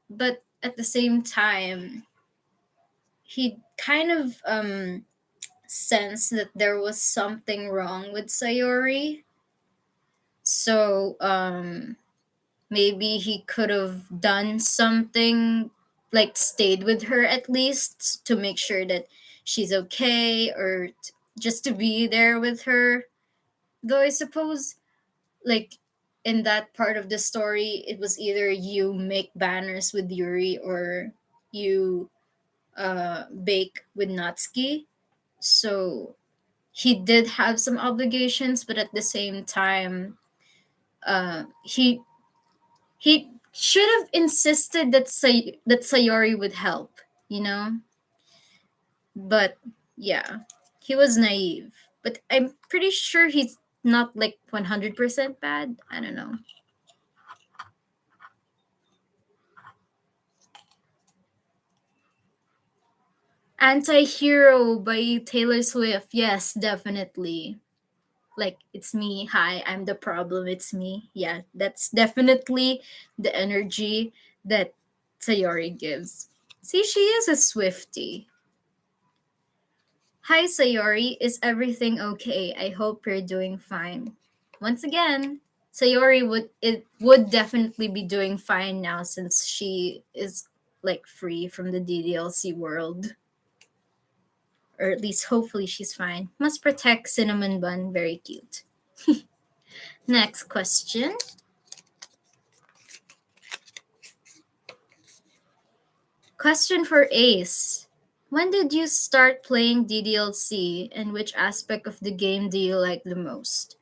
but at the same time, he kind of sensed that there was something wrong with Sayori. So maybe he could have done something, like stayed with her at least to make sure that she's okay, or just to be there with her. Though I suppose, like, in that part of the story, it was either you make banners with Yuri or you bake with Natsuki. So he did have some obligations, but at the same time, he should have insisted that Sayori would help, you know? But yeah, he was naive. But I'm pretty sure he's not like 100% bad. I don't know. Anti-Hero by Taylor Swift. Yes, definitely. Like, it's me. Hi, I'm the problem. It's me. Yeah, that's definitely the energy that Sayori gives. See, she is a Swiftie. Hi, Sayori. Is everything okay? I hope you're doing fine. Once again, Sayori would definitely be doing fine now since she is like free from the DDLC world. Or at least hopefully she's fine. Must protect Cinnamon Bun, very cute. Next question. Question for Ace. When did you start playing DDLC and which aspect of the game do you like the most?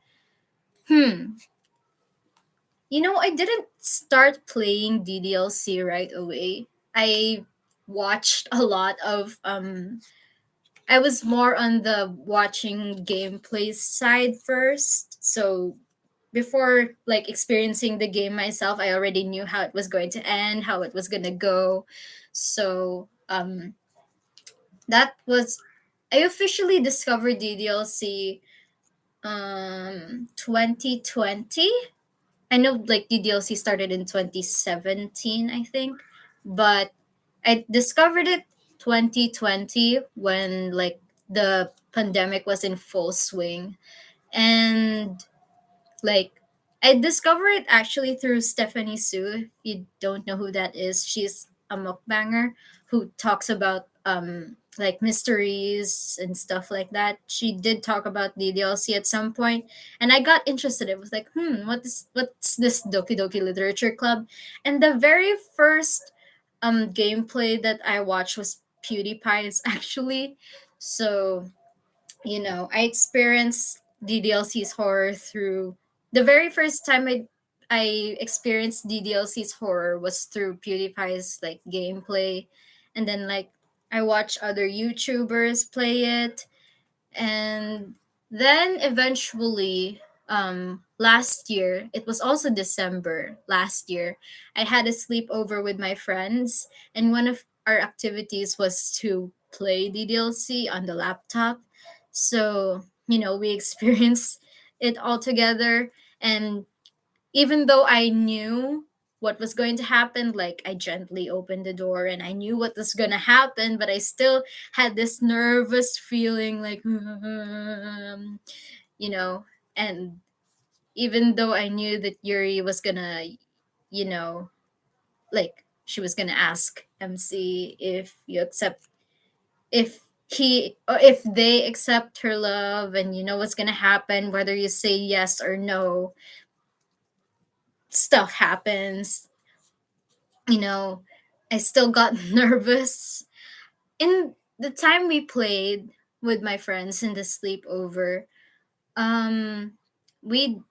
Hmm. I didn't start playing DDLC right away. I watched a lot of I was more on the watching gameplay side first. So before like experiencing the game myself, I already knew how it was going to end, how it was going to go. So that was I officially discovered DDLC 2020. I know like DDLC started in 2017, I think, but I discovered it 2020 when like the pandemic was in full swing. And like I discovered it actually through Stephanie Sue. If you don't know who that is, she's a mukbanger who talks about like mysteries and stuff like that. She did talk about DDLC at some point, and I got interested. It was like, what's this Doki Doki Literature Club? And the very first gameplay that I watched was PewDiePie's actually. So I experienced DDLC's horror through the very first time I experienced DDLC's horror was through PewDiePie's like gameplay, and then like I watched other YouTubers play it, and then eventually last year, it was also December last year, I had a sleepover with my friends, and one of our activities was to play DDLC on the laptop. So we experienced it all together, and even though I knew what was going to happen, like I gently opened the door and I knew what was going to happen, but I still had this nervous feeling like, you know, and even though I knew that Yuri was going to, you know, like she was going to ask MC if you accept, if he or if they accept her love, and you know what's going to happen, whether you say yes or no, stuff happens. I still got nervous. In the time we played with my friends in the sleepover, um, we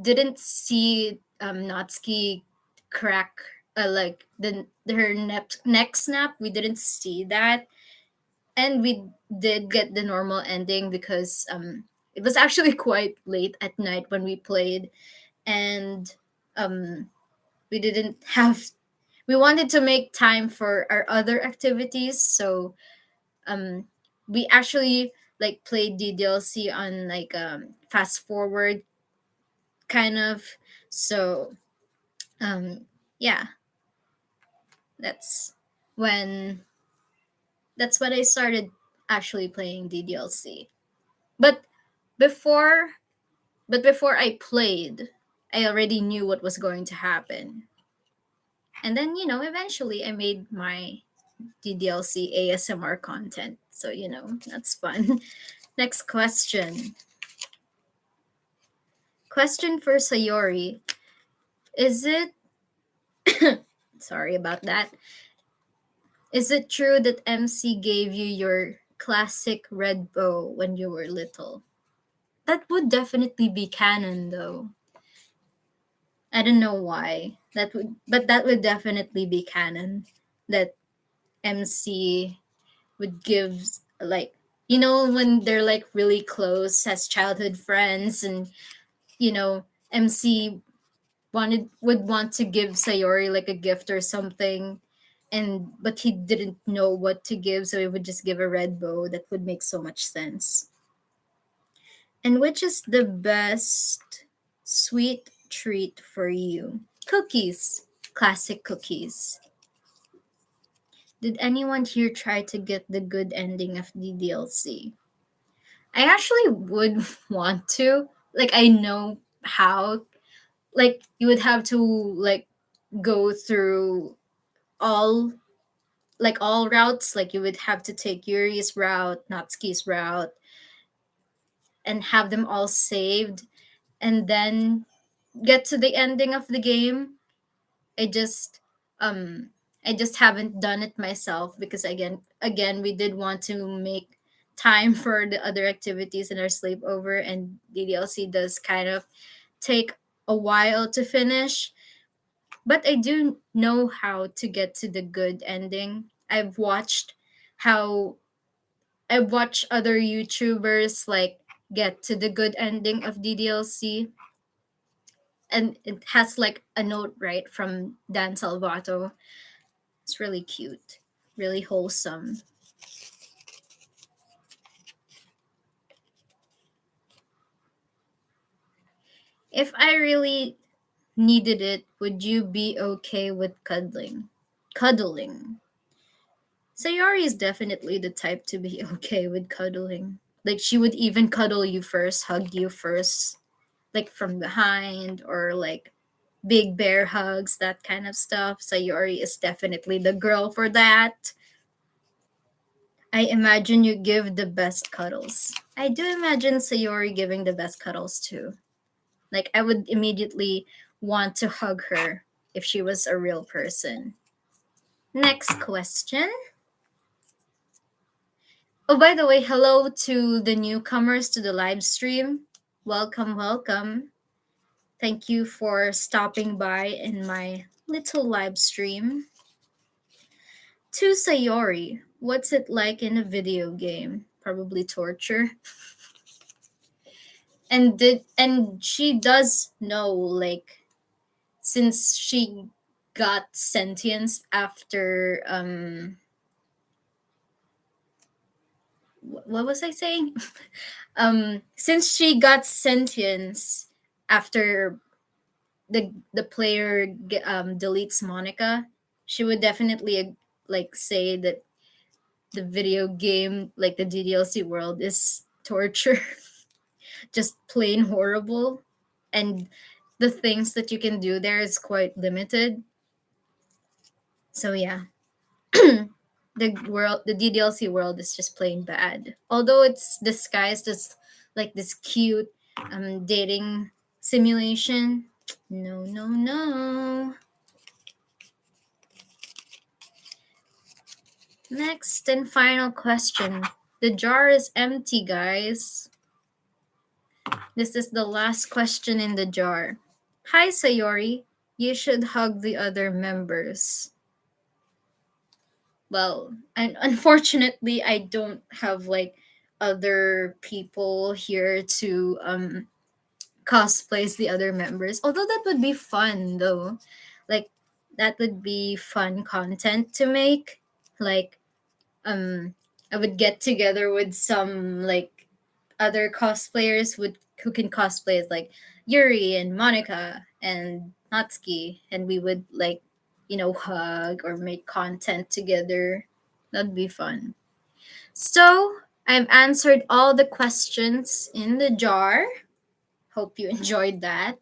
didn't see Natsuki crack like her neck snap. We didn't see that, and we did get the normal ending because it was actually quite late at night when we played, and um, we didn't have we wanted to make time for our other activities, so um we actually like played the DLC on like fast forward kind of. So um yeah, that's when I started actually playing the DLC. But before before I played, I already knew what was going to happen. And then, eventually I made my DDLC ASMR content. So, that's fun. Next question. Question for Sayori. Is it, sorry about that. Is it true that MC gave you your classic red bow when you were little? That would definitely be canon, though. I don't know why. That would definitely be canon. That MC would give, like, when they're like really close as childhood friends, and MC would want to give Sayori like a gift or something, and but he didn't know what to give, so he would just give a red bow. That would make so much sense. And which is the best sweet treat for you? Cookies. Classic cookies. Did anyone here try to get the good ending of the DLC? I actually would want to. Like, I know how. Like, you would have to, like, go through all all routes. Like, you would have to take Yuri's route, Natsuki's route, and have them all saved, and then get to the ending of the game. I just um I just haven't done it myself, because again we did want to make time for the other activities in our sleepover, and the DLC does kind of take a while to finish. But I do know how to get to the good ending. How I've watched other YouTubers like get to the good ending of the DLC, and it has like a note right from Dan Salvato. It's really cute, really wholesome. If I really needed it, would you be okay with cuddling? Cuddling. Sayori is definitely the type to be okay with cuddling. Like, she would even cuddle you first, hug you first, like from behind, or like big bear hugs, that kind of stuff. Sayori is definitely the girl for that. I imagine you give the best cuddles. I do imagine Sayori giving the best cuddles too. Like, I would immediately want to hug her if she was a real person. Next question. Oh, by the way, hello to the newcomers to the live stream. Welcome, welcome. Thank you for stopping by in my little live stream. To Sayori, what's it like in a video game? Probably torture. And she does know, like, since she got sentience after what was I saying? Since she got sentience after the player deletes Monica, she would definitely like say that the video game, like the DDLC world, is torture. Just plain horrible, and the things that you can do there is quite limited. So yeah, the DDLC world is just plain bad. Although it's disguised as like this cute dating simulation. No, no, no. Next and final question. The jar is empty, guys. This is the last question in the jar. Hi, Sayori. You should hug the other members. Well, and unfortunately, I don't have like other people here to cosplays the other members. Although that would be fun though. Like, that would be fun content to make. Like, um I would get together with some like other cosplayers who can cosplay as like Yuri and Monica and Natsuki, and we would like hug or make content together. That'd be fun. So I've answered all the questions in the jar. Hope you enjoyed that.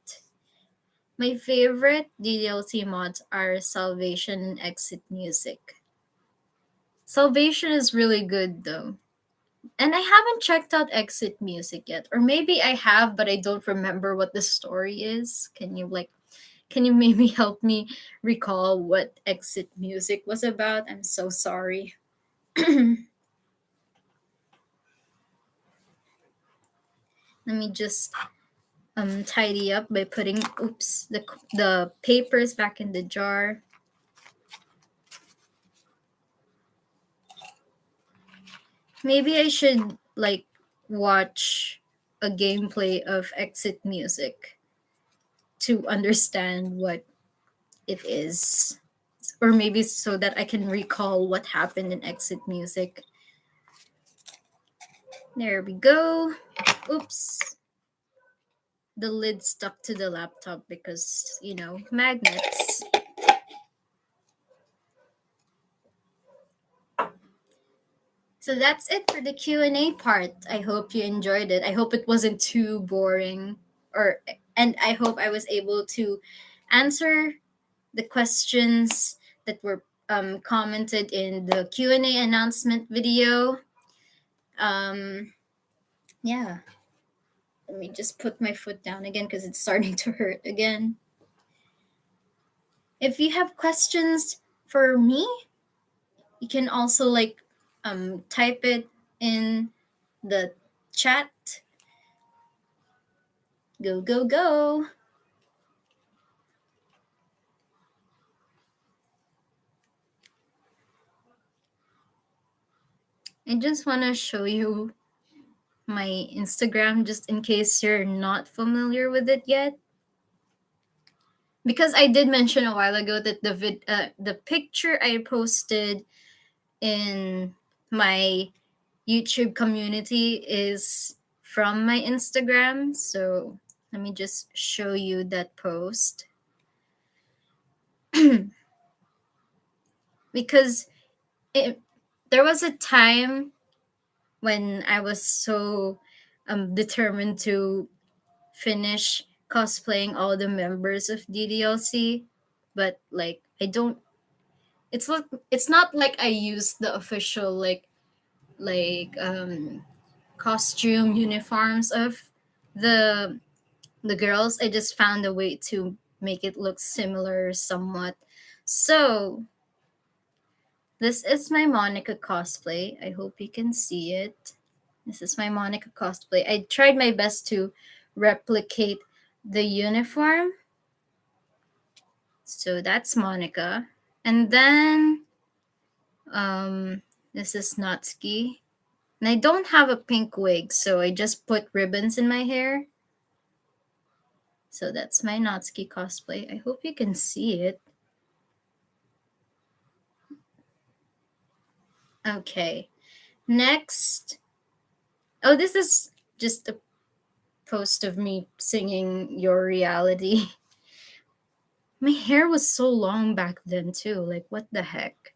My favorite DDLC mods are Salvation and Exit Music. Salvation is really good though. And I haven't checked out Exit Music yet. Or maybe I have, but I don't remember what the story is. Can you maybe help me recall what Exit Music was about? I'm so sorry. Let me just tidy up by putting the papers back in the jar. Maybe I should like watch a gameplay of Exit Music to understand what it is. Or maybe so that I can recall what happened in Exit Music. There we go. Oops. The lid stuck to the laptop because, magnets. So that's it for the Q&A part. I hope you enjoyed it. I hope it wasn't too boring and I hope I was able to answer the questions that were commented in the Q&A announcement video. Yeah. Let me just put my foot down again because it's starting to hurt again. If you have questions for me, you can also type it in the chat. Go, go, go. I just want to show you my Instagram just in case you're not familiar with it yet. Because I did mention a while ago that the picture I posted in my YouTube community is from my Instagram. So let me just show you that post. Because there was a time when I was so determined to finish cosplaying all the members of DDLC, but like I don't. It's not like I use the official like costume uniforms of the the girls. I just found a way to make it look similar somewhat. So this is my Monica cosplay. I hope you can see it. This is my Monica cosplay. I tried my best to replicate the uniform. So that's Monica. And then this is Natsuki. And I don't have a pink wig, so I just put ribbons in my hair. So that's my Natsuki cosplay. I hope you can see it. Okay. Next. Oh, this is just a post of me singing Your Reality. My hair was so long back then, too. Like, what the heck?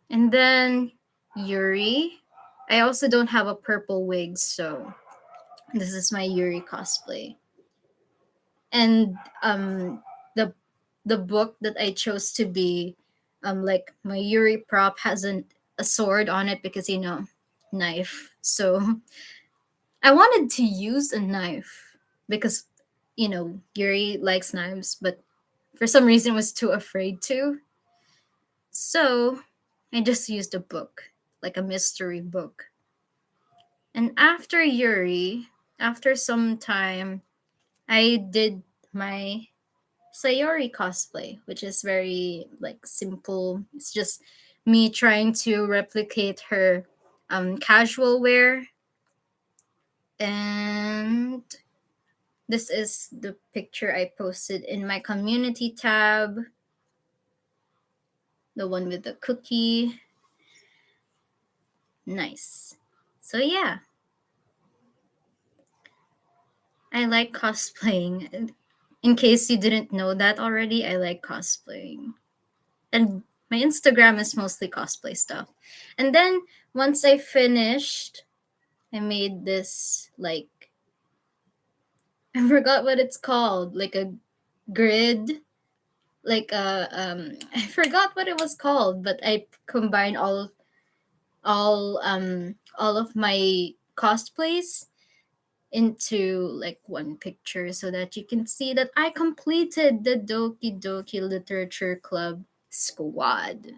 And then Yuri. I also don't have a purple wig, so this is my Yuri cosplay. And the the book that I chose to be like my Yuri prop has a sword on it because knife. So I wanted to use a knife because Yuri likes knives, but for some reason was too afraid to. So I just used a book, like a mystery book. And after Yuri, after some time, I did my Sayori cosplay, which is very like simple. It's just me trying to replicate her casual wear. And this is the picture I posted in my community tab. The one with the cookie. Nice. So yeah. I like cosplaying. In case you didn't know that already, I like cosplaying. And my Instagram is mostly cosplay stuff. And then once I finished, I made this like I forgot what it's called, like a grid, like a I forgot what it was called, but I combined all of my cosplays into like one picture so that you can see that I completed the Doki Doki Literature Club squad.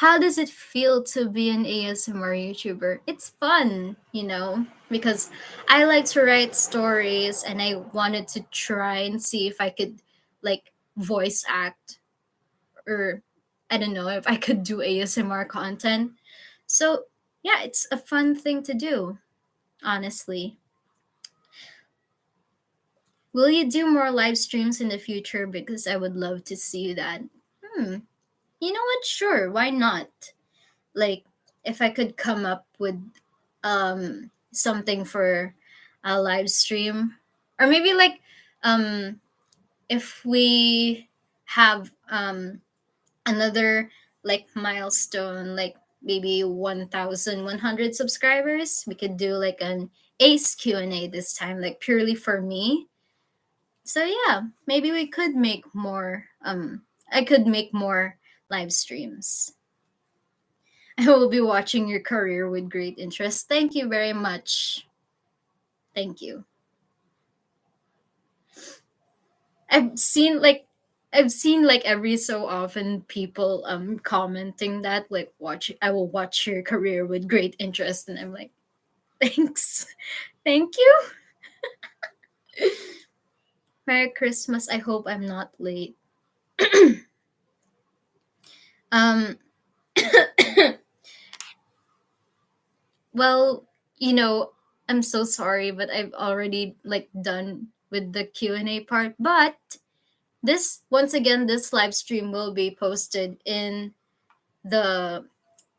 how does it feel to be an ASMR YouTuber? It's fun, you know, because I like to write stories and I wanted to try and see if I could like voice act, or I don't know if I could do ASMR content. So, yeah, it's a fun thing to do, honestly. Will you do more live streams in the future? Because I would love to see that. Hmm. You know what? Sure, why not? Like, if I could come up with something for a live stream, or maybe like if we have another like milestone, like maybe 1,100 subscribers, we could do like an ace Q&A this time, like purely for me. So yeah, maybe we could make more I could make more live streams. I will be watching your career with great interest. Thank you very much. Thank you. I've seen like I've seen like every so often people commenting that like watch I will watch your career with great interest, and I'm like, thanks. Thank you. Merry Christmas. I hope I'm not late. Um well, you know, I'm so sorry, but I've already like done with the Q&A part, but this once again this live stream will be posted in the,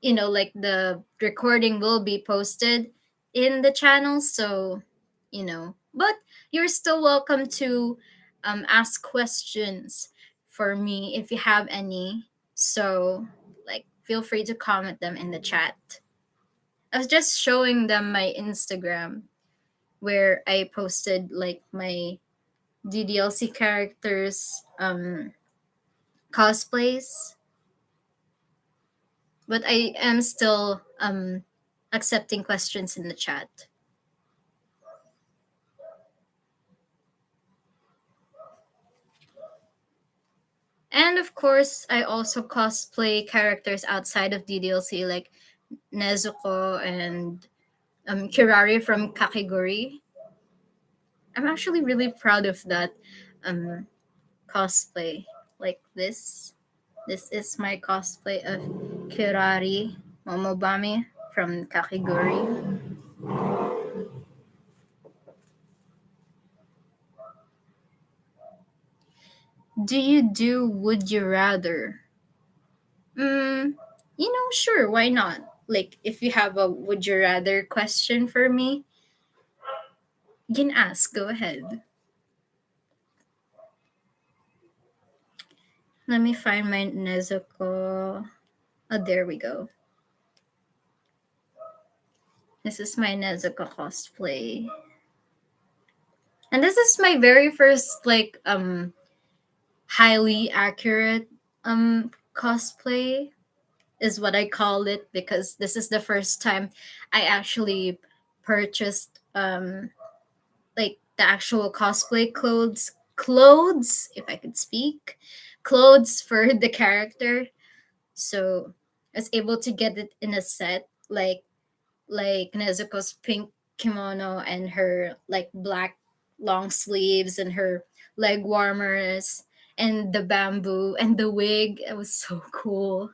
you know, like the recording will be posted in the channel, so you know, but you're still welcome to ask questions for me if you have any. So like feel free to comment them in the chat. I was just showing them my Instagram where I posted like my DDLC characters cosplays, but I am still accepting questions in the chat. And of course, I also cosplay characters outside of DDLC like Nezuko and Kirari from Kakeguri. I'm actually really proud of that um, cosplay. Like this. This is my cosplay of Kirari Momobami from Kakeguri. Do you do Would You Rather? Mm, you know, sure, why not? Like, if you have a Would You Rather question for me, you can ask. Go ahead. Let me find my Nezuko. Oh, there we go. This is my Nezuko cosplay. And this is my very first, like, highly accurate, cosplay, is what I call it, because this is the first time I actually purchased, like the actual cosplay clothes, if I could speak, clothes for the character. So I was able to get it in a set, like Nezuko's pink kimono and her like black long sleeves and her leg warmers and the bamboo and the wig. It was so cool.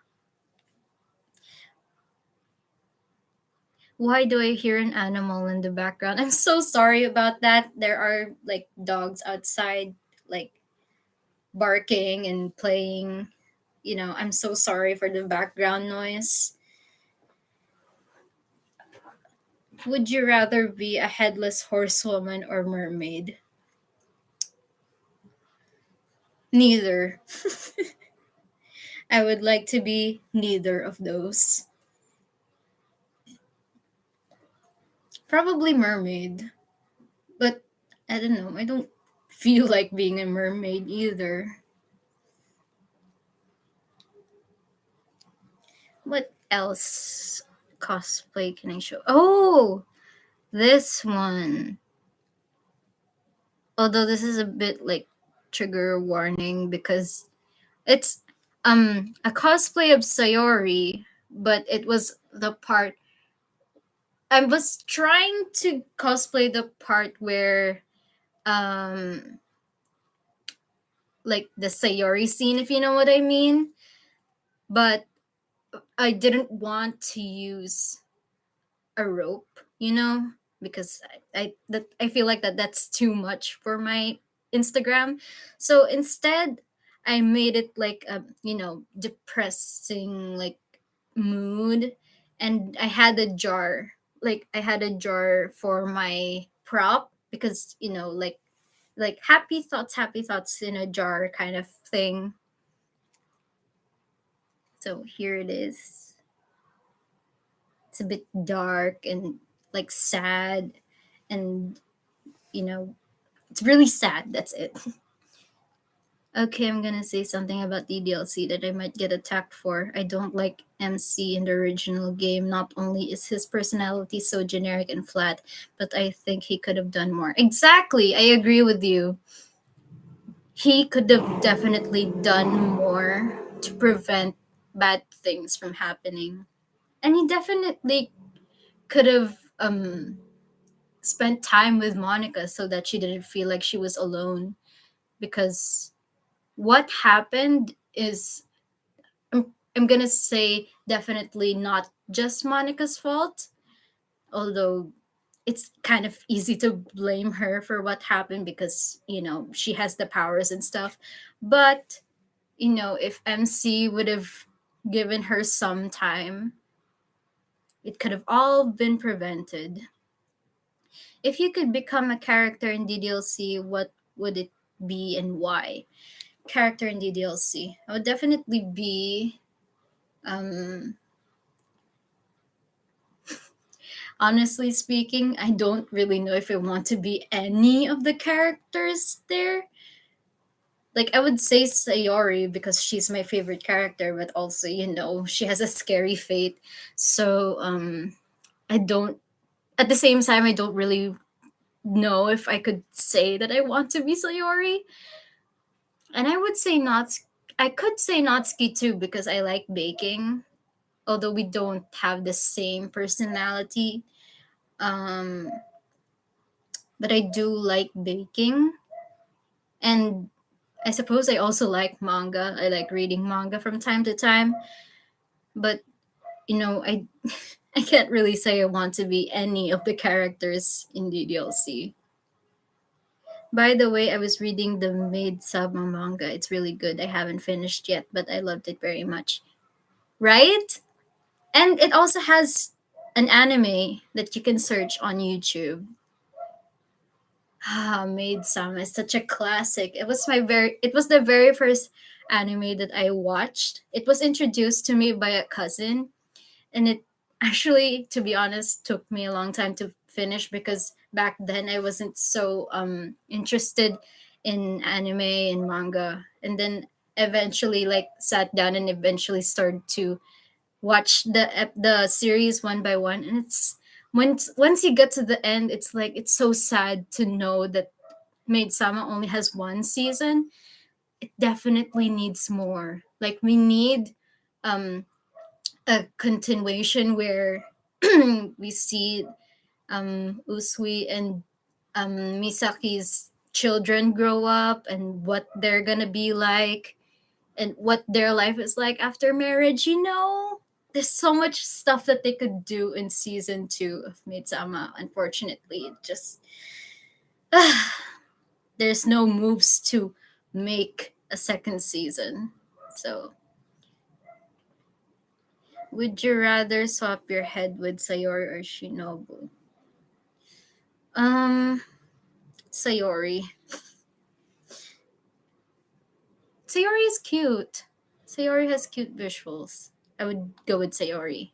Why do I hear an animal in the background? I'm so sorry about that. There are like dogs outside, like barking and playing. You know, I'm so sorry for the background noise. Would you rather be a headless horsewoman or mermaid? Neither. I would like to be neither of those. Probably mermaid. But I don't know. I don't feel like being a mermaid either. What else cosplay can I show? Oh, this one. Although this is a bit like trigger warning because it's a cosplay of Sayori, but it was the part I was trying to cosplay the part where um like the Sayori scene, if you know what I mean. But I didn't want to use a rope, because I feel like that's too much for my Instagram. So instead, I made it like a depressing like mood, and I had a jar for my prop because like happy thoughts in a jar kind of thing. So here it is. It's a bit dark and like sad, and you know it's really sad. That's it. Okay, I'm gonna say something about the DLC that I might get attacked for. I don't like MC in the original game. Not only is his personality so generic and flat, but I think he could have done more. Exactly, I agree with you. He could have definitely done more to prevent bad things from happening. And he definitely could have spent time with Monica so that she didn't feel like she was alone, because what happened is I'm gonna say definitely not just Monica's fault, although it's kind of easy to blame her for what happened because she has the powers and stuff. But if MC would have given her some time, it could have all been prevented. If you could become a character in DDLC, what would it be and why? Character in DDLC, I would definitely be um honestly speaking, I don't really know if I want to be any of the characters there. Like, I would say Sayori because she's my favorite character, but also, she has a scary fate. So, I don't, at the same time, I don't really know if I could say that I want to be Sayori. And I could say Natsuki too because I like baking, although we don't have the same personality. Um, but I do like baking. And I suppose I also like manga. I like reading manga from time to time, but I I can't really say I want to be any of the characters in the DLC. By the way, I was reading the Maid Sama manga. It's really good. I haven't finished yet, but I loved it very much. Right? And it also has an anime that you can search on YouTube. Ah, Maid Sama is such a classic. It was the very first anime that I watched. It was introduced to me by a cousin, and it actually, to be honest, took me a long time to finish because back then I wasn't so interested in anime and manga. And then eventually like sat down and eventually started to watch the series one by one, and it's once you get to the end, it's like it's so sad to know that Maid Sama only has one season. It definitely needs more. Like we need um a continuation where we see Usui and Misaki's children grow up and what they're gonna be like and what their life is like after marriage. There's so much stuff that they could do in season 2 of Midsama. Unfortunately, it just there's no moves to make a second season. So, would you rather swap your head with Sayori or Shinobu? Um, Sayori. Sayori is cute. Sayori has cute visuals. I would go with Sayori.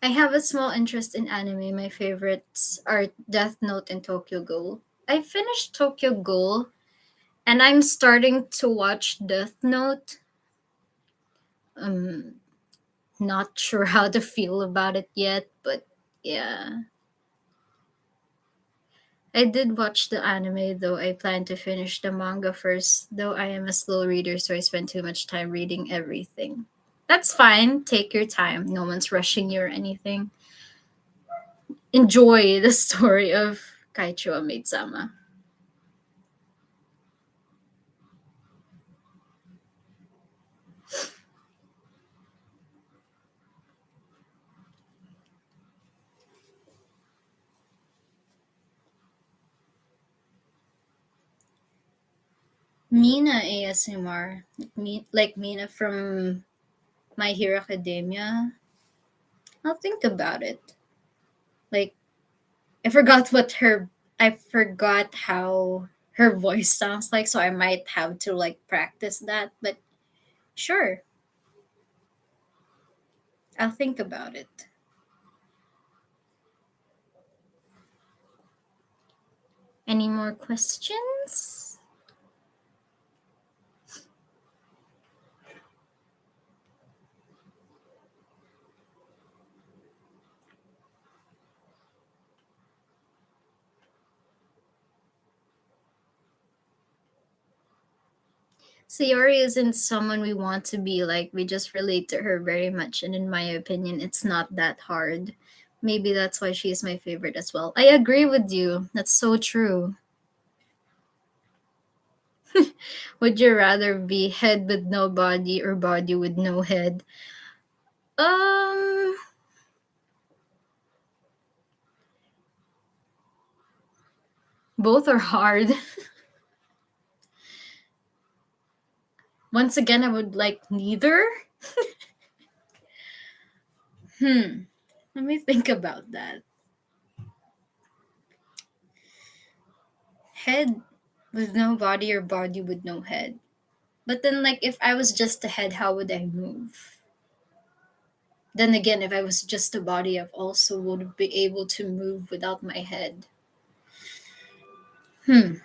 I have a small interest in anime. My favorites are Death Note and Tokyo Ghoul. I finished Tokyo Ghoul and I'm starting to watch Death Note. Um, Not sure how to feel about it yet, but yeah. I did watch the anime though. I plan to finish the manga first, though I am a slow reader, so I spend too much time reading everything. That's fine. Take your time. No one's rushing you or anything. Enjoy the story of Kaichua Maid-sama. Mina ASMR, like Mina from My Hero Academia. I'll think about it. Like I forgot what her I forgot how her voice sounds like, so I might have to like practice that. But sure, I'll think about it. Any more questions? Sayori isn't someone we want to be like. We just relate to her very much, and in my opinion, it's not that hard. Maybe that's why she's my favorite as well. I agree with you. That's so true. Would you rather be head with no body or body with no head? Um, both are hard. Once again, I would like neither. Let me think about that. Head with no body or body with no head. But then, like, if I was just a head, how would I move? Then again, if I was just a body, I also would be able to move without my head. Hmm,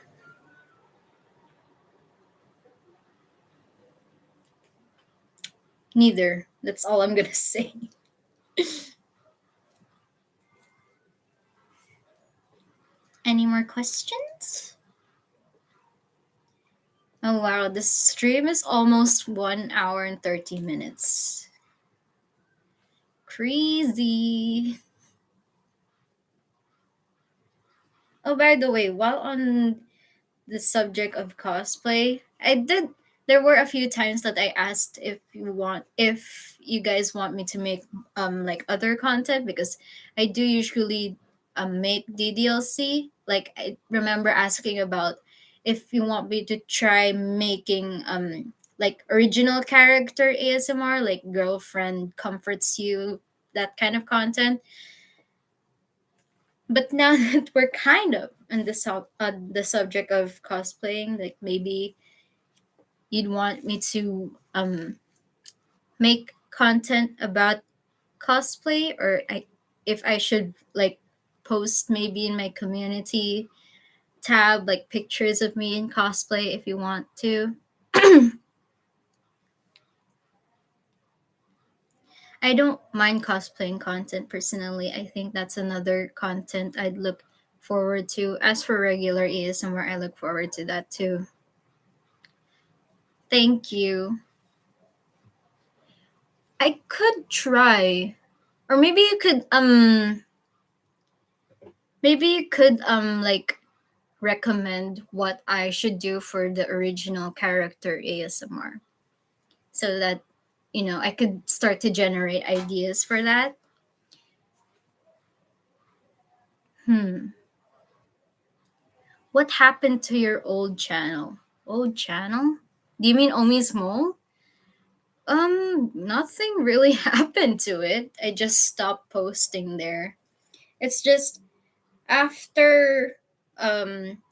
neither. That's all I'm gonna say. Any more questions? Oh wow, this stream is almost 1 hour and 30 minutes. Crazy. Oh, by the way, while on the subject of cosplay, there were a few times that I asked if you guys want me to make like other content, because I do usually make DDLC. Like I remember asking about if you want me to try making like original character ASMR, like girlfriend comforts you, that kind of content. But now that we're kind of on the subject of cosplaying, like maybe you'd want me to make content about cosplay, or if I should like post maybe in my community tab like pictures of me in cosplay if you want to. I don't mind cosplaying content personally. I think that's another content I'd look forward to. As for regular ASMR, I look forward to that too. Thank you. I could try. Or maybe you could like recommend what I should do for the original character ASMR, so that I could start to generate ideas for that. Hmm. What happened to your old channel? Old channel? Do you mean Omi's Mole? Nothing really happened to it. I just stopped posting there. It's just after um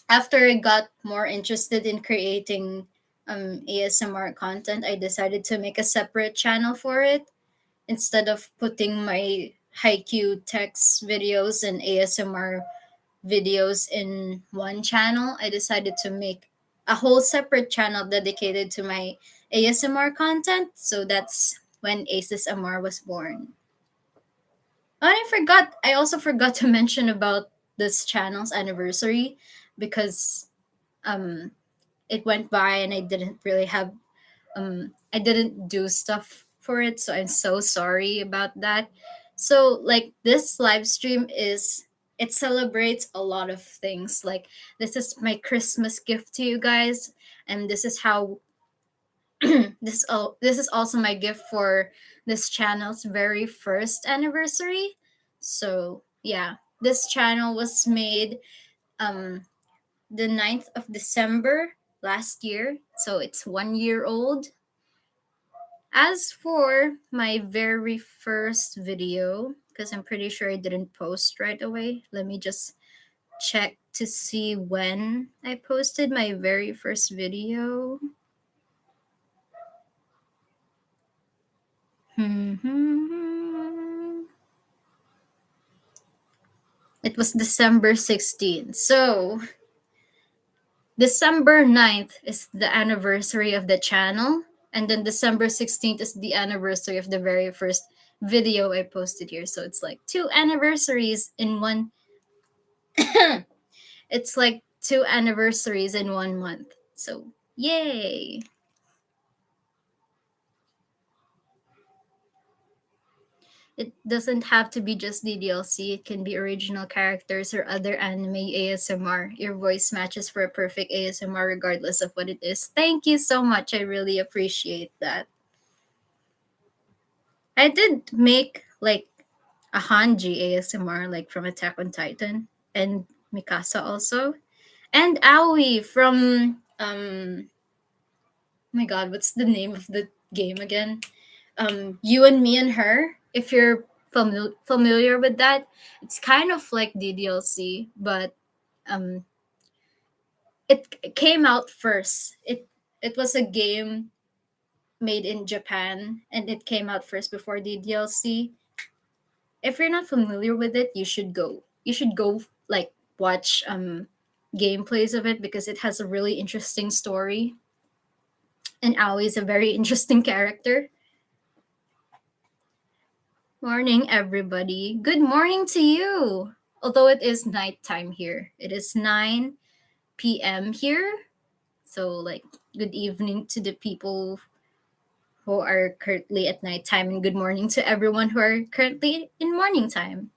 after I got more interested in creating ASMR content, I decided to make a separate channel for it instead of putting my haiku text videos and ASMR videos in one channel. I decided to make a whole separate channel dedicated to my ASMR content. So that's when ASMR was born. And I also forgot to mention about this channel's anniversary because um it went by and I didn't do stuff for it, so I'm so sorry about that. So like this live stream is, it celebrates a lot of things. Like this is my Christmas gift to you guys, and this is how this is also my gift for this channel's very first anniversary. So yeah, this channel was made um the 9th of December last year, so it's 1 year old. As for my very first video, because I'm pretty sure I didn't post right away, let me just check to see when I posted my very first video. It was December 16th. So December 9th is the anniversary of the channel. And then December 16th is the anniversary of the very first video I posted here. So it's like two anniversaries in one. It's like two anniversaries in 1 month. So yay. It doesn't have to be just DDLC. It can be original characters or other anime ASMR. Your voice matches for a perfect ASMR regardless of what it is. Thank you so much. I really appreciate that. I did make like a Hanji ASMR, like from Attack on Titan, and Mikasa also, and Aoi from oh my god, what's the name of the game again? You and Me and Her. If you're familiar with that, it's kind of like DDLC, but um, it came out first. It was a game made in Japan, and it came out first before DDLC. If you're not familiar with it, you should go. You should go like watch gameplays of it because it has a really interesting story, and Aoi is a very interesting character. Morning, everybody. Good morning to you. Although it is nighttime here, it is 9 p.m. here. So, like, good evening to the people who are currently at nighttime, and good morning to everyone who are currently in morning time.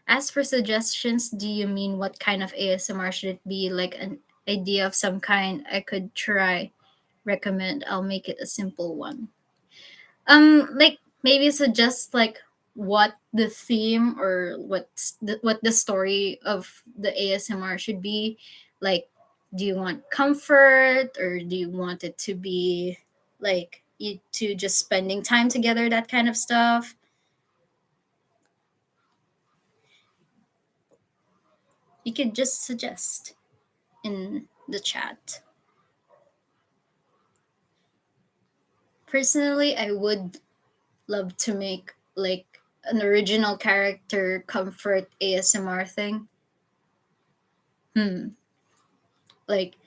As for suggestions, do you mean what kind of ASMR should it be? Like an idea of some kind I could try? Recommend. I'll make it a simple one. Like maybe suggest like what the theme or what the story of the ASMR should be. Like, do you want comfort or do you want it to be like you two just spending time together, that kind of stuff? You could just suggest in the chat. Personally, I would love to make like an original character comfort ASMR thing. Hmm. Like,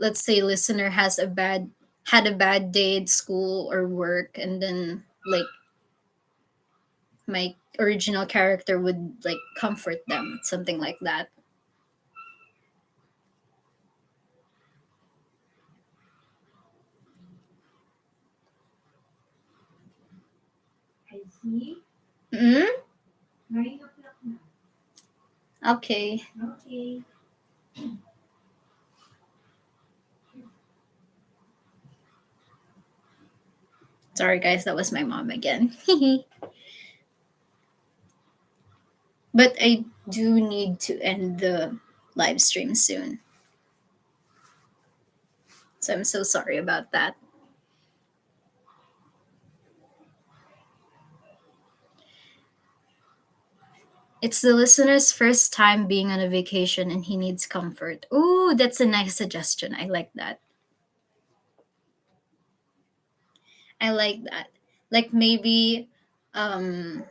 let's say listener has a bad had a bad day at school or work, and then like my original character would like comfort them, something like that. I see. Mm? Nine o'clock na. Okay. Okay. Sorry guys, that was my mom again. But I do need to end the live stream soon, so I'm so sorry about that. It's the listener's first time being on a vacation and he needs comfort. Ooh, that's a nice suggestion. I like that. I like that. Like maybe um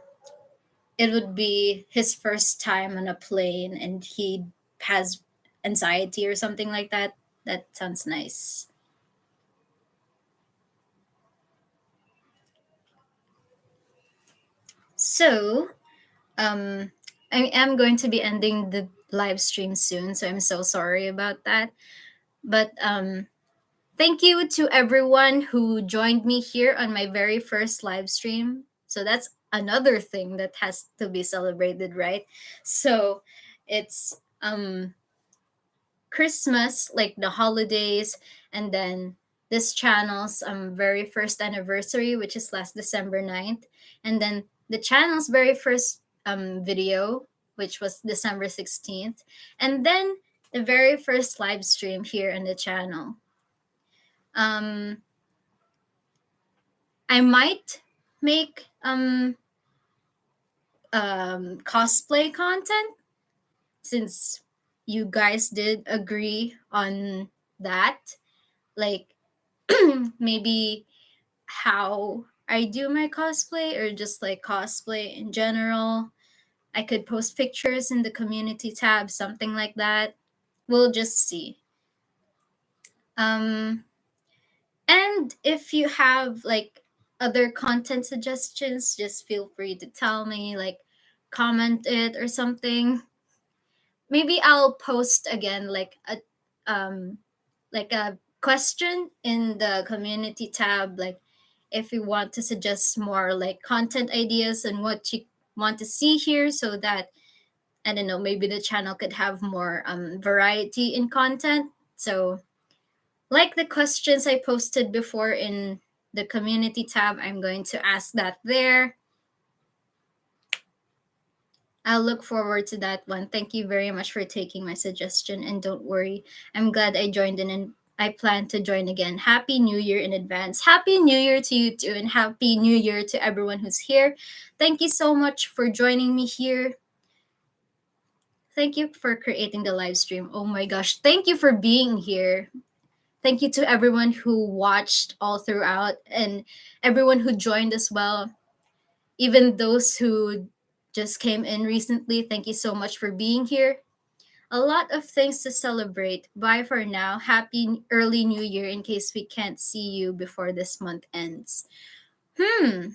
it would be his first time on a plane and he has anxiety or something like that. That sounds nice. So, um, I am going to be ending the live stream soon, so I'm so sorry about that. But thank you to everyone who joined me here on my very first live stream. So that's another thing that has to be celebrated, right? So it's Christmas, like the holidays, and then this channel's very first anniversary, which is last December 9th, and then the channel's very first video, which was December 16th, and then the very first live stream here on the channel. Um, I might make cosplay content since you guys did agree on that. Like maybe how I do my cosplay or just like cosplay in general. I could post pictures in the community tab, something like that. We'll just see. Um, and if you have like other content suggestions, just feel free to tell me, like comment it or something. Maybe I'll post again like a question in the community tab, like if you want to suggest more like content ideas and what you want to see here, so that I don't know, maybe the channel could have more variety in content. So like the questions I posted before in the community tab, I'm going to ask that there. I'll look forward to that one. Thank you very much for taking my suggestion. And don't worry, I'm glad I joined in and I plan to join again. Happy New Year in advance. Happy New Year to you too, and Happy New Year to everyone who's here. Thank you so much for joining me here. Thank you for creating the live stream. Oh my gosh, thank you for being here. Thank you to everyone who watched all throughout and everyone who joined as well. Even those who just came in recently, thank you so much for being here. A lot of things to celebrate. Bye for now. Happy early new year in case we can't see you before this month ends. Do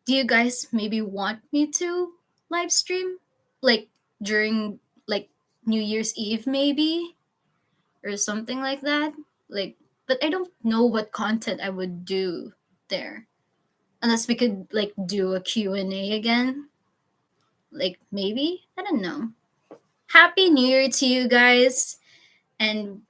you guys maybe want me to live stream? Like during like New Year's Eve maybe? Or something like that? Like but I don't know what content I would do there. Unless we could like do a Q&A again. Like maybe? I don't know. Happy New Year to you guys. And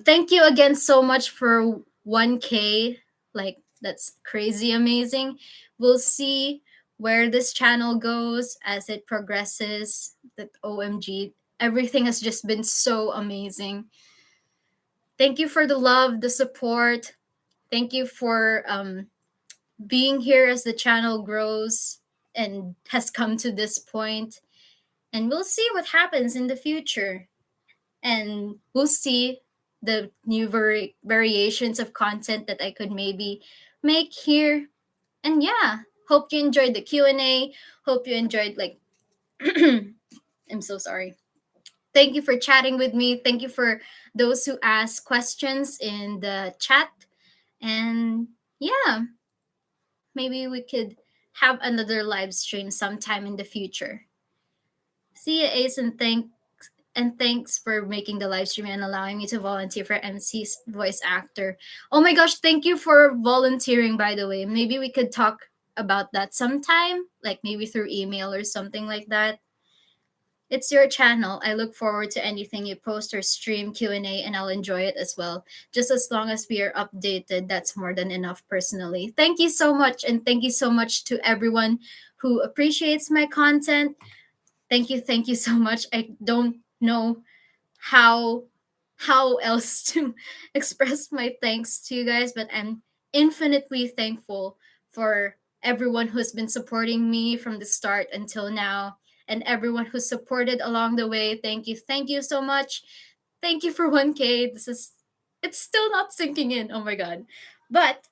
thank you again so much for 1K. Like, that's crazy amazing. We'll see where this channel goes as it progresses. That OMG, everything has just been so amazing. Thank you for the love, the support. Thank you for being here as the channel grows and has come to this point. And we'll see what happens in the future. And we'll see the new variations of content that I could maybe make here. And yeah, hope you enjoyed the Q&A. Hope you enjoyed like I'm so sorry. Thank you for chatting with me. Thank you for those who asked questions in the chat. And yeah, maybe we could have another live stream sometime in the future. See you, Ace, and thanks for making the live stream and allowing me to volunteer for MC's voice actor. Oh my gosh, thank you for volunteering, by the way. Maybe we could talk about that sometime, like maybe through email or something like that. It's your channel. I look forward to anything you post or stream Q&A, and I'll enjoy it as well. Just as long as we are updated, that's more than enough personally. Thank you so much, and thank you so much to everyone who appreciates my content. Thank you so much. I don't know how else to express my thanks to you guys, but I'm infinitely thankful for everyone who's been supporting me from the start until now, and everyone who supported along the way. Thank you so much. Thank you for 1K. It's still not sinking in. Oh my god. But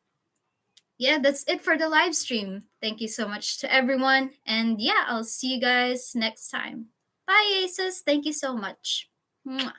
yeah, that's it for the live stream. Thank you so much to everyone, and yeah, I'll see you guys next time. Bye, Aces. Thank you so much. Mwah.